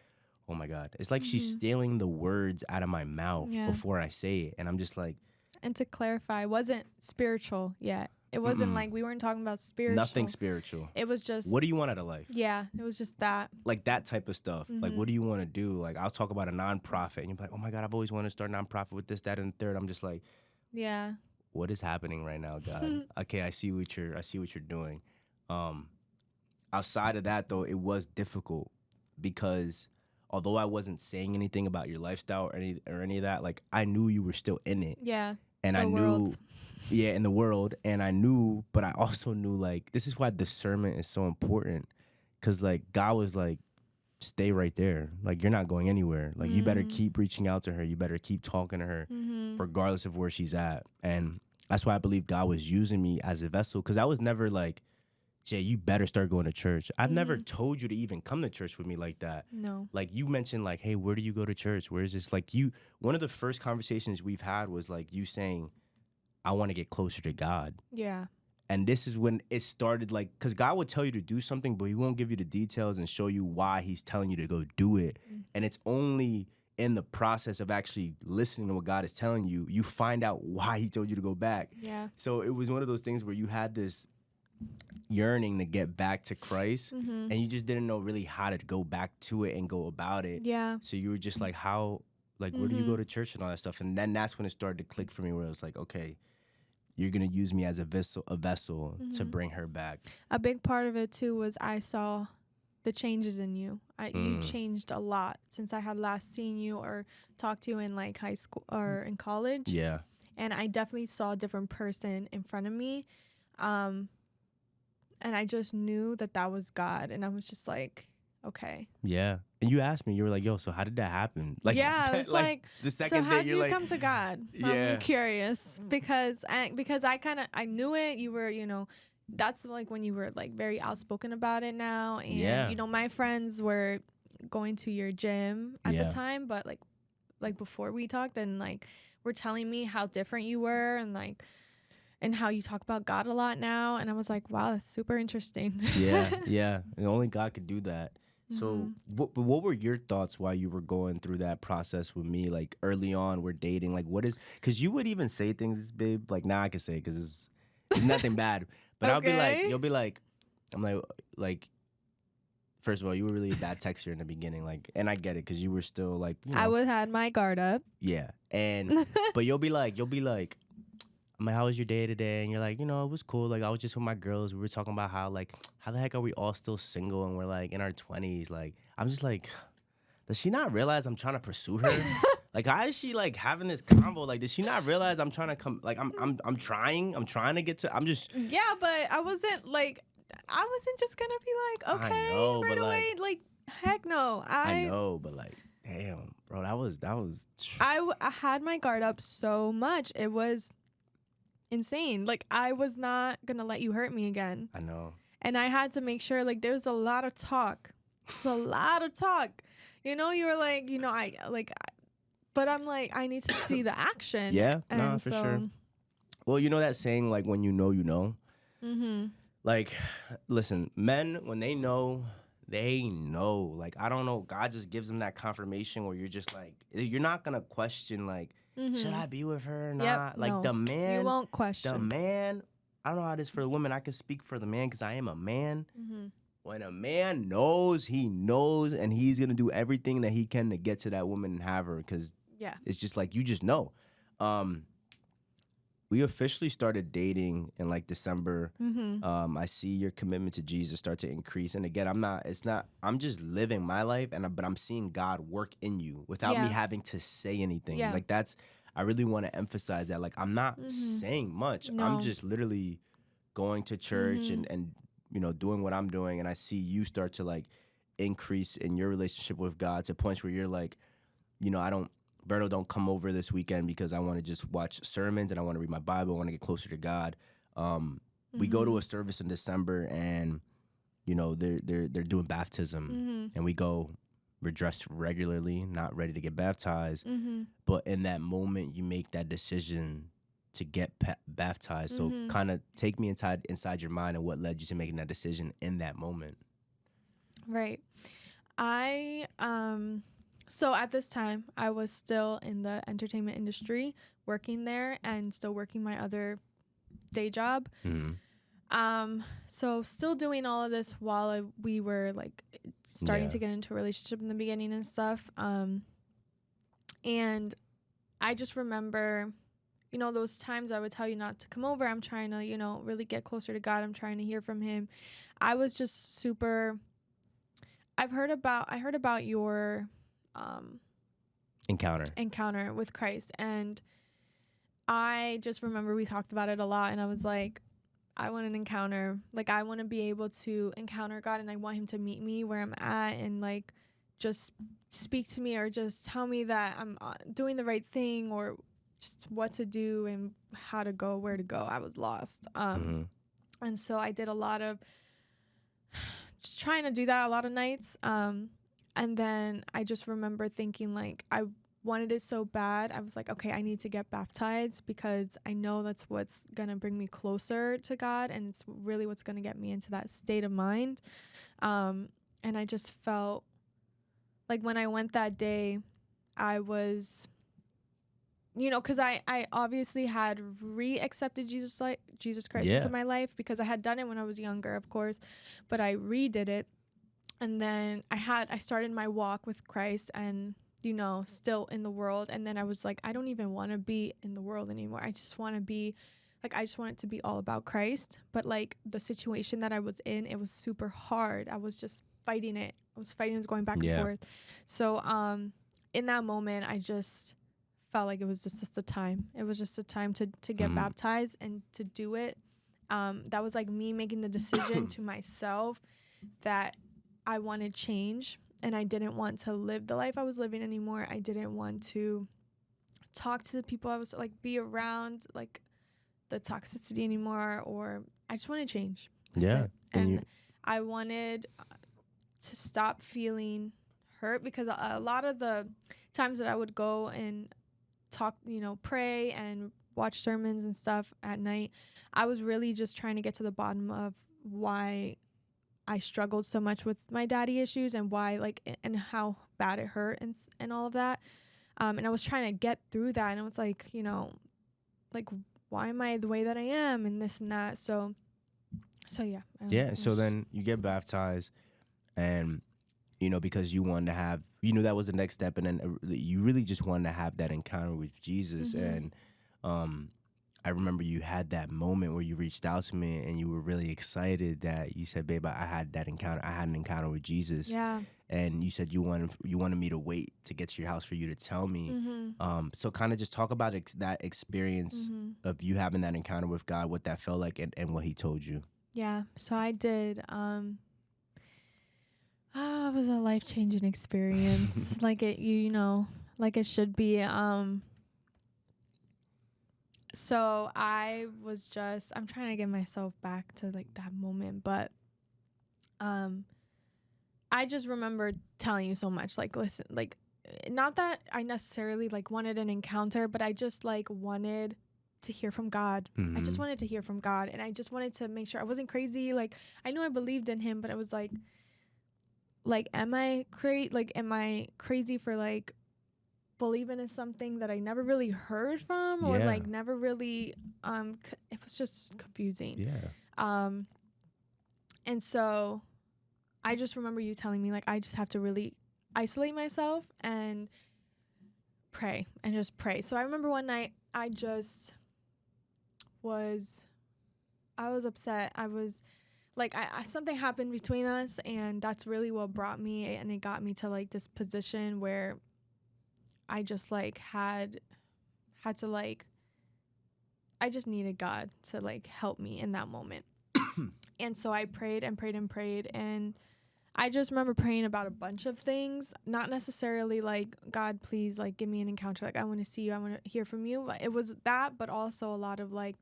oh my God. It's like she's stealing the words out of my mouth before I say it. And I'm just like. And to clarify, it wasn't spiritual yet. It wasn't like, we weren't talking about spiritual. Nothing spiritual. It was just. What do you want out of life? Yeah, it was just that. Like that type of stuff. Like, what do you want to do? Like, I'll talk about a nonprofit, and you're like, oh my God, I've always wanted to start a nonprofit with this, that, and the third. I'm just like, yeah. What is happening right now, God? Okay, I see what you're doing. Outside of that, though, it was difficult because although I wasn't saying anything about your lifestyle or any of that, like, I knew you were still in it. Yeah. And I knew, in the world. And I knew, but I also knew, like, this is why discernment is so important. Because, like, God was like, stay right there. Like, you're not going anywhere. Like, you better keep reaching out to her. You better keep talking to her, regardless of where she's at. And that's why I believe God was using me as a vessel. Because I was never like, Jay, you better start going to church. I've never told you to even come to church with me like that. No. Like, you mentioned, like, hey, where do you go to church? Where is this? Like, one of the first conversations we've had was, like, you saying, I want to get closer to God. Yeah. And this is when it started, like, because God would tell you to do something, but he won't give you the details and show you why he's telling you to go do it. And it's only in the process of actually listening to what God is telling you, you find out why he told you to go back. Yeah. So it was one of those things where you had this yearning to get back to Christ, and you just didn't know really how to go back to it and go about it. Yeah. So you were just like, how, like, where do you go to church and all that stuff? And then that's when it started to click for me, where it was like, okay, you're going to use me as a vessel to bring her back. A big part of it, too, was I saw the changes in you. You changed a lot since I had last seen you or talked to you in, like, high school or in college. Yeah. And I definitely saw a different person in front of me. And I just knew that was God. And I was just like, okay. Yeah. And you asked me, you were like, yo, so how did that happen? Like, yeah, I was like, the second so how day, did you're you like, come to God? Yeah. I'm curious because I knew it. You were, that's like when you were like very outspoken about it now. And, my friends were going to your gym at the time, but like before we talked and like were telling me how different you were and how you talk about God a lot now. And I was like, wow, that's super interesting. Yeah. And only God could do that. So what were your thoughts while you were going through that process with me? Like, early on, we're dating. Like, because you would even say things, babe, like, now I can say it because it's nothing bad. But Okay. you'll be like, I'm like, first of all, you were really a bad texter in the beginning. Like, and I get it because you were still like, I would had my guard up. Yeah. And, but you'll be like, I'm like, how was your day today? And you're like, it was cool. Like, I was just with my girls. We were talking about how the heck are we all still single and we're like in our 20s? Like, I'm just like, does she not realize I'm trying to pursue her? Like, how is she like having this combo? Like, does she not realize I'm trying to come? Like, I'm trying to get to. I'm just. Yeah, but I wasn't just gonna be like, okay, I know, right but away. Like, heck no. I know, but like, damn, bro, that was. I had my guard up so much. It was insane. Like, I was not gonna let you hurt me again. I know. And I had to make sure, like, there's a lot of talk. There's a lot of talk. You were like, but I'm like, I need to see the action. Yeah, and no, for sure. Well, you know that saying, like, when you know, you know? Mm-hmm. Like, listen, men, when they know, they know. Like, I don't know, God just gives them that confirmation where you're just like, you're not going to question, like, should I be with her or not? Yep, Like, no. the man. You won't question. The man, I don't know how it is for the women. I can speak for the man because I am a man. Mm-hmm. When a man knows, he knows, and he's going to do everything that he can to get to that woman and have her because it's just like, you just know. We officially started dating in like December. Mm-hmm. I see your commitment to Jesus start to increase. And again, I'm just living my life, but I'm seeing God work in you without me having to say anything. Yeah. Like I really want to emphasize that. Like, I'm not saying much. No. I'm just literally going to church and doing what I'm doing. And I see you start to like increase in your relationship with God to points where you're like, Roberto, don't come over this weekend because I want to just watch sermons and I want to read my Bible. I want to get closer to God. We go to a service in December and, they're doing baptism and we're dressed regularly, not ready to get baptized. But in that moment, you make that decision to get baptized. So kind of take me inside your mind and what led you to making that decision in that moment. Right. So at this time, I was still in the entertainment industry, working there and still working my other day job. So still doing all of this while we were like starting to get into a relationship in the beginning and stuff. And I just remember, those times I would tell you not to come over. I'm trying to, really get closer to God. I'm trying to hear from him. I was just super, I heard about your encounter with Christ, and I just remember we talked about it a lot, and I was like, I want an encounter. Like, I want to be able to encounter God, and I want him to meet me where I'm at and like just speak to me or just tell me that I'm doing the right thing or just what to do and how to go, where to go. I was lost. And so I did a lot of just trying to do that a lot of nights. And then I just remember thinking, like, I wanted it so bad. I was like, okay, I need to get baptized because I know that's what's going to bring me closer to God. And it's really what's going to get me into that state of mind. And I just felt like when I went that day, I was, because I obviously had re-accepted Jesus Christ into my life because I had done it when I was younger, of course, but I redid it. And then I started my walk with Christ and, still in the world. And then I was like, I don't even want to be in the world anymore. I just want to be like, I just want it to be all about Christ. But like the situation that I was in, it was super hard. I was just fighting it. I was going back and forth. So in that moment, I just felt like it was just a time. It was just a time to get baptized and to do it. That was like me making the decision to myself that I wanted change and I didn't want to live the life I was living anymore. I didn't want to talk to the people I was like be around like the toxicity anymore, or I just wanted to change. That's it. And I wanted to stop feeling hurt because a lot of the times that I would go and talk, pray and watch sermons and stuff at night, I was really just trying to get to the bottom of why I struggled so much with my daddy issues and why, like, and how bad it hurt and all of that. And I was trying to get through that. And I was like, like, why am I the way that I am and this and that? So yeah. So then you get baptized and, because you wanted to have, that was the next step. And then you really just wanted to have that encounter with Jesus. And I remember you had that moment where you reached out to me and you were really excited that you said, babe, I had that encounter. I had an encounter with Jesus. Yeah. And you said you wanted me to wait to get to your house for you to tell me. So kind of just talk about that experience of you having that encounter with God, what that felt like, and what he told you. Yeah. So I did. It was a life-changing experience. Like it, like it should be. So I'm trying to get myself back to like that moment, but I just remember telling you so much, like, listen, like, not that I necessarily like wanted an encounter, but I just like wanted to hear from God. I just wanted to hear from God, and I just wanted to make sure I wasn't crazy. Like, I knew I believed in him, but I was like, am I crazy for like believing in something that I never really heard from, or like never really it was just confusing. And so I just remember you telling me, like, I just have to really isolate myself and pray and just pray. So I remember one night I was upset. I was like, something happened between us, and that's really what brought me, and it got me to like this position where I just like had to like, I just needed God to like help me in that moment. And so I prayed and prayed and prayed, and I just remember praying about a bunch of things, not necessarily like, God, please, like, give me an encounter. Like, I want to see you. I want to hear from you. It was that, but also a lot of like,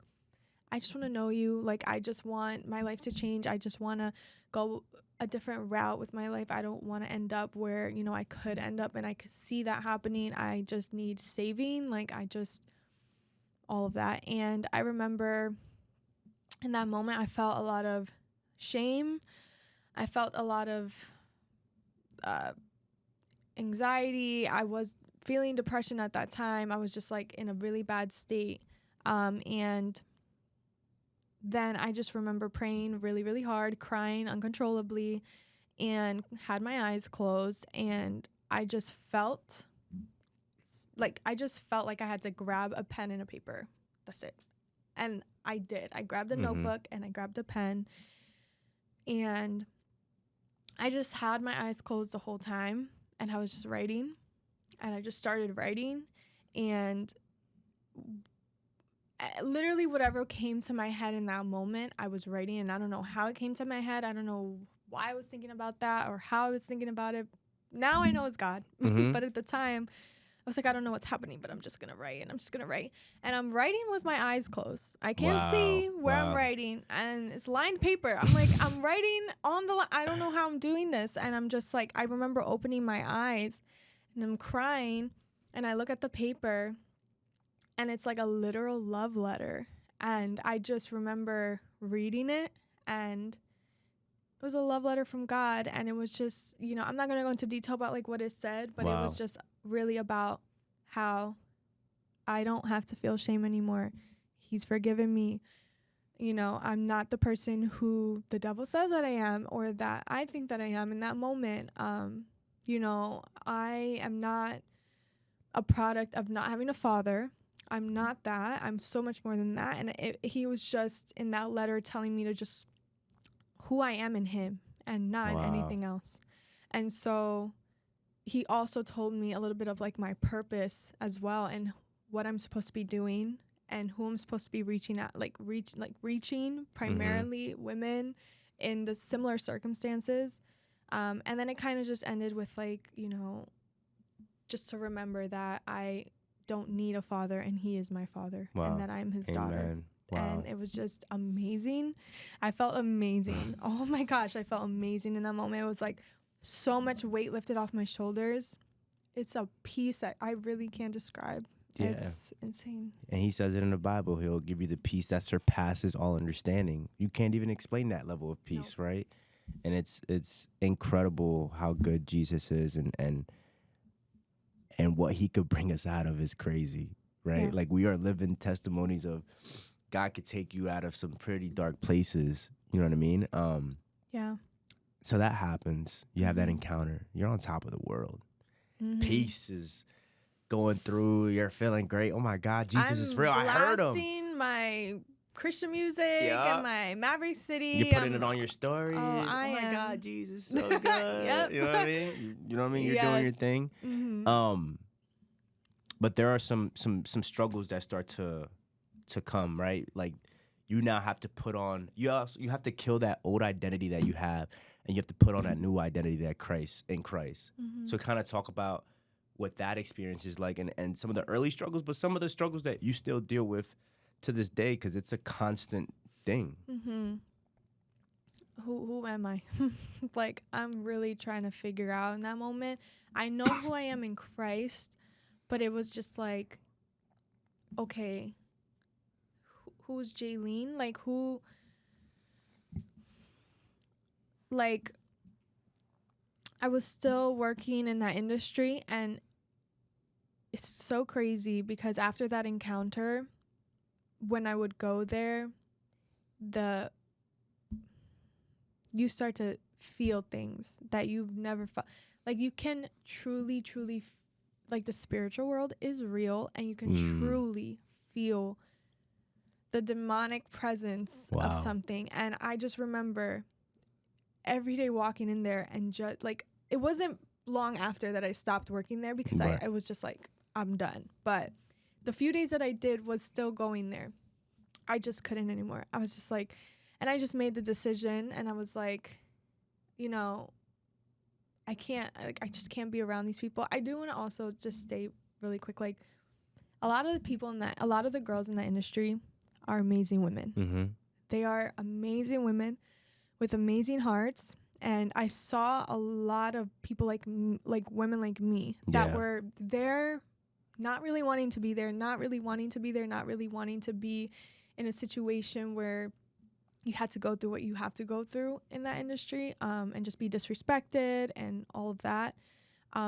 I just want to know you. Like, I just want my life to change. I just want to go a different route with my life. I don't want to end up where, I could end up, and I could see that happening. I just need saving. Like, all of that. And I remember in that moment, I felt a lot of shame. I felt a lot of anxiety. I was feeling depression at that time. I was just like in a really bad state. And then I just remember praying really, really hard, crying uncontrollably, and had my eyes closed. And I just felt like I had to grab a pen and a paper. That's it. And I did. I grabbed a notebook and I grabbed a pen, and I just had my eyes closed the whole time, and I was just writing, and I just started writing, and literally whatever came to my head in that moment, I was writing, and I don't know how it came to my head. I don't know why I was thinking about that or how I was thinking about it. Now I know it's God, but at the time, I was like, I don't know what's happening, but I'm just going to write, and I'm just going to write. And I'm writing with my eyes closed. I can't see where I'm writing, and it's lined paper. I'm like, I'm writing on the line. I don't know how I'm doing this. And I'm just like, I remember opening my eyes, and I'm crying, and I look at the paper, and it's like a literal love letter. And I just remember reading it, and it was a love letter from God. And it was just, I'm not going to go into detail about like what it said, but it was just really about how I don't have to feel shame anymore. He's forgiven me. I'm not the person who the devil says that I am, or that I think that I am in that moment. I am not a product of not having a father. I'm not that. I'm so much more than that. And he was just in that letter telling me to just who I am in him and not in anything else. And so he also told me a little bit of like my purpose as well, and what I'm supposed to be doing, and who I'm supposed to be reaching at, reaching primarily women in the similar circumstances. And then it kind of just ended with like, just to remember that I don't need a father, and he is my father, and that I'm his daughter. And it was just amazing. I felt amazing. Oh my gosh, I felt amazing in that moment. It was like so much weight lifted off my shoulders. It's a peace that I really can't describe. Yeah. It's insane. And he says it in the Bible. He'll give you the peace that surpasses all understanding. You can't even explain that level of peace, right? And it's incredible how good Jesus is, and what he could bring us out of is crazy, right? Yeah. Like, we are living testimonies of God could take you out of some pretty dark places. You know what I mean? Yeah. So that happens. You have that encounter. You're on top of the world. Peace is going through. You're feeling great. Oh my God, Jesus is real. I heard him. I'm my Christian music and my Maverick City. You're putting it on your stories. Oh, oh my God, Jesus, so good. Yep. You know what I mean? You know what I mean? You're doing your thing. Mm-hmm. But there are some struggles that start to come, right? Like you now have to put on. You have to kill that old identity that you have, and you have to put on that new identity that in Christ. Mm-hmm. So kind of talk about what that experience is like, and some of the early struggles, but some of the struggles that you still deal with to this day, because it's a constant thing. Mm-hmm. Who am I? Like, I'm really trying to figure out in that moment. I know who I am in Christ, but it was just like, okay, who's Jaileen? Like, who? Like, I was still working in that industry, and it's so crazy because after that encounter, when I would go there, you start to feel things that you've never felt. Like, you can truly, like, the spiritual world is real, and you can truly feel the demonic presence of something. And I just remember every day walking in there, and just, like, it wasn't long after that I stopped working there because I was just like, I'm done. But the few days that I did was still going there. I just couldn't anymore. I was just like, and I just made the decision, and I was like, you know, I just can't be around these people. I do want to also just stay really quick. Like, a lot of the girls in that industry are amazing women. Mm-hmm. They are amazing women with amazing hearts. And I saw a lot of people like women like me that were there, not really wanting to be there, not really wanting to be in a situation where you had to go through what you have to go through in that industry, and just be disrespected and all of that.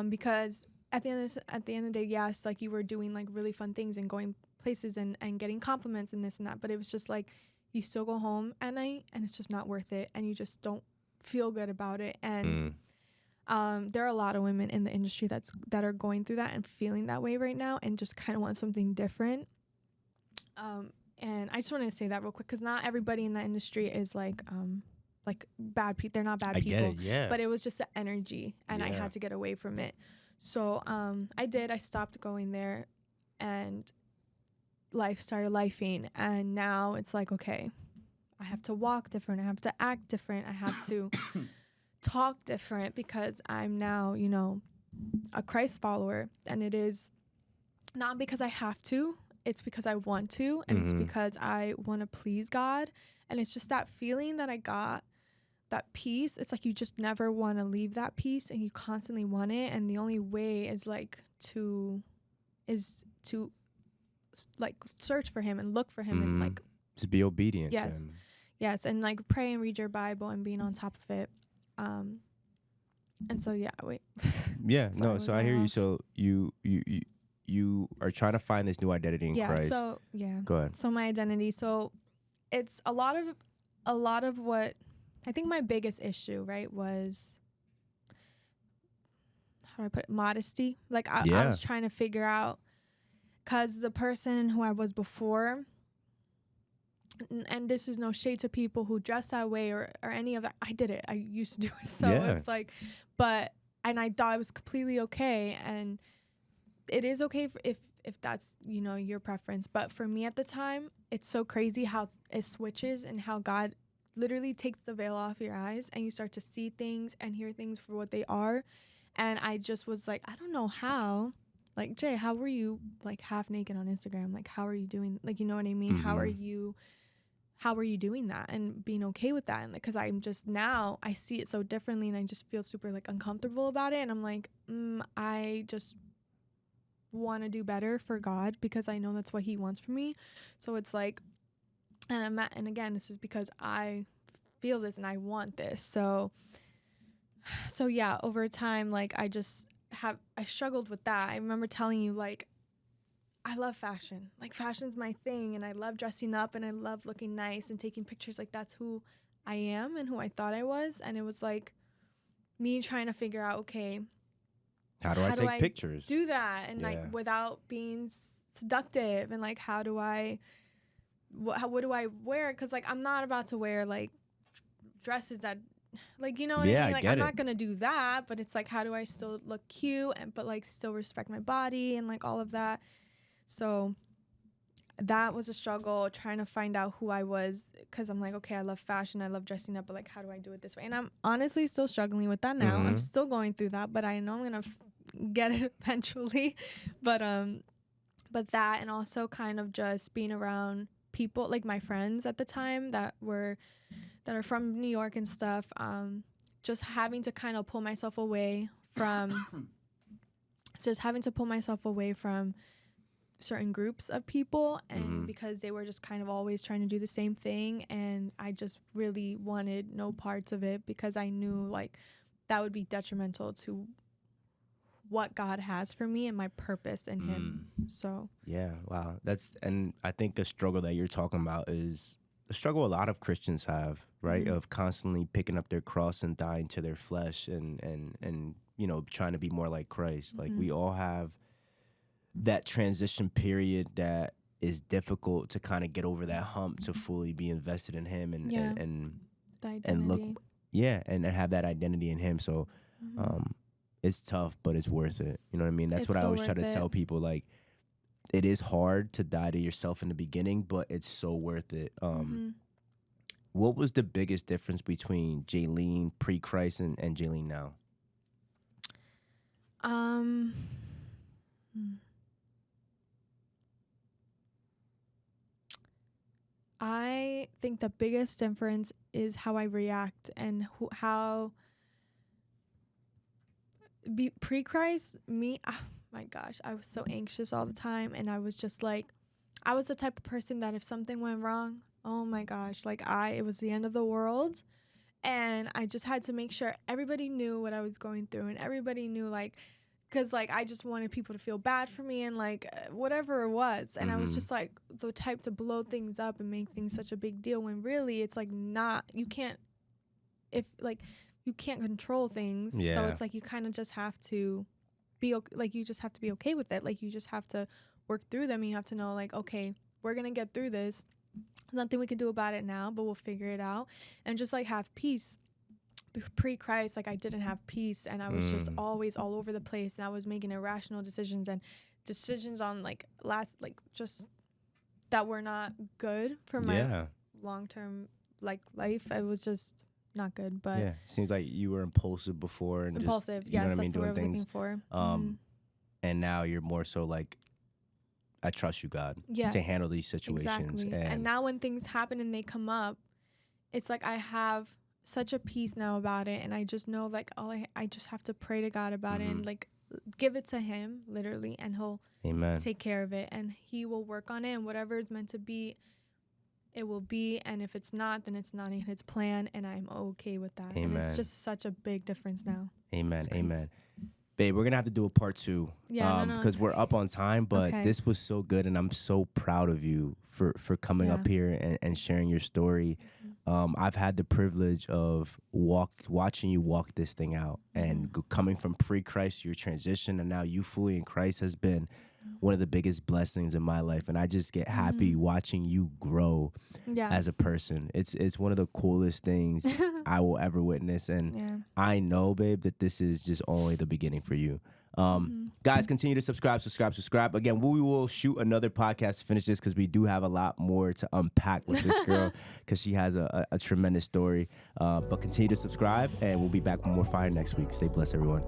Because at the end of the day, yes, like, you were doing like really fun things and going places and getting compliments and this and that, but it was just like, you still go home at night and it's just not worth it, and you just don't feel good about it. And there are a lot of women in the industry that are going through that and feeling that way right now, and just kind of want something different. And I just want to say that real quick, because not everybody in that industry is like bad people. They're not bad people. I get it, yeah. But it was just the energy, and I had to get away from it. So I did. I stopped going there, and life started lifing. And now it's like, okay, I have to walk different. I have to act different. I have to talk different, because I'm now, you know, a Christ follower. And it is not because I have to. It's because I want to, and it's because I want to please God. And it's just that feeling that I got, that peace. It's like you just never want to leave that peace, and you constantly want it. And the only way is to search for him and look for him and like just be obedient. Yes, and like pray and read your Bible and being on top of it. And so So I hear you. So you are trying to find this new identity in Christ. Go ahead. So my identity. So it's a lot of what I think my biggest issue, right, was, how do I put it, modesty. Like I was trying to figure out, because the person who I was before, and this is no shade to people who dress that way or any of that. I did it. I used to do it. So it's like, and I thought it was completely okay. And it is okay if that's, you know, your preference. But for me at the time, it's so crazy how it switches, and how God literally takes the veil off your eyes, and you start to see things and hear things for what they are. And I just was like, I don't know how. Like, Jay, how were you like half naked on Instagram? Like, how are you doing? Like, you know what I mean? How are you doing that and being okay with that? And because I'm just, now I see it so differently, and I just feel super like uncomfortable about it. And I'm like, I just want to do better for God, because I know that's what he wants from me. So it's like, and again, this is because I feel this and I want this. So yeah, over time, like I struggled with that. I remember telling you, like, I love fashion. Like, fashion's my thing, and I love dressing up, and I love looking nice and taking pictures. Like, that's who I am and who I thought I was. And it was like me trying to figure out, okay, how do I take pictures? Do that, and like without being seductive, and like how do I what do I wear? Because like I'm not about to wear like dresses that, like, you know what I Yeah, mean? I Like get I'm it. not gonna do that, but it's like, how do I still look cute and but like still respect my body and like all of that? So that was a struggle trying to find out who I was, because I'm like, okay, I love fashion, I love dressing up, but like, how do I do it this way? And I'm honestly still struggling with that now. I'm still going through that, but I know I'm gonna get it eventually. But that, and also kind of just being around people like my friends at the time that are from New York and stuff, just having to kind of pull myself away from certain groups of people, and because they were just kind of always trying to do the same thing, and I just really wanted no parts of it, because I knew like that would be detrimental to what God has for me and my purpose in him. So yeah, wow, and I think a struggle that you're talking about is a struggle a lot of Christians have, right? Of constantly picking up their cross and dying to their flesh, and you know, trying to be more like Christ. Like we all have that transition period that is difficult to kind of get over that hump to fully be invested in him and look, and have that identity in him. So it's tough, but it's worth it. You know what I mean? That's what I always try to tell people. Like, it is hard to die to yourself in the beginning, but it's so worth it. What was the biggest difference between Jaileen pre-Christ and Jaileen now? I think the biggest difference is how I react, and how pre-Christ, me, oh my gosh, I was so anxious all the time, and I was just like, I was the type of person that if something went wrong, oh my gosh, like it was the end of the world, and I just had to make sure everybody knew what I was going through, and everybody knew, like, because like I just wanted people to feel bad for me, and like whatever it was, and I was just like the type to blow things up and make things such a big deal, when really it's like not, you can't control things. So it's like you kind of just have to be like, you just have to be okay with it. Like you just have to work through them. You have to know, like, okay, we're gonna get through this. There's nothing we can do about it now, but we'll figure it out, and just like have peace. Pre-Christ, like I didn't have peace, and I was just always all over the place, and I was making irrational decisions, and decisions on like just that were not good for my long-term like life. It was just not good. But yeah, seems like you were impulsive before, and impulsive. Just, you know what I mean, that's what I was doing looking things. for. And now you're more so like, I trust you, God, to handle these situations. Exactly. And now when things happen and they come up, it's like I have such a peace now about it, and I just know like I just have to pray to God about it, and like give it to him literally, and he'll take care of it, and he will work on it, and whatever is meant to be, it will be, and if it's not, then it's not in his plan, and I'm okay with that. And it's just such a big difference now. Amen. Babe, we're gonna have to do a part 2 because we're up on time, but this was so good, and I'm so proud of you for coming up here and sharing your story. I've had the privilege of watching you walk this thing out, and coming from pre-Christ, your transition, and now you fully in Christ has been one of the biggest blessings in my life, and I just get happy watching you grow as a person. It's one of the coolest things I will ever witness, and I know, babe, that this is just only the beginning for you. Guys, continue to subscribe. Again, we will shoot another podcast to finish this, because we do have a lot more to unpack with this girl, because she has a tremendous story. But continue to subscribe, and we'll be back with more fire next week. Stay blessed, everyone.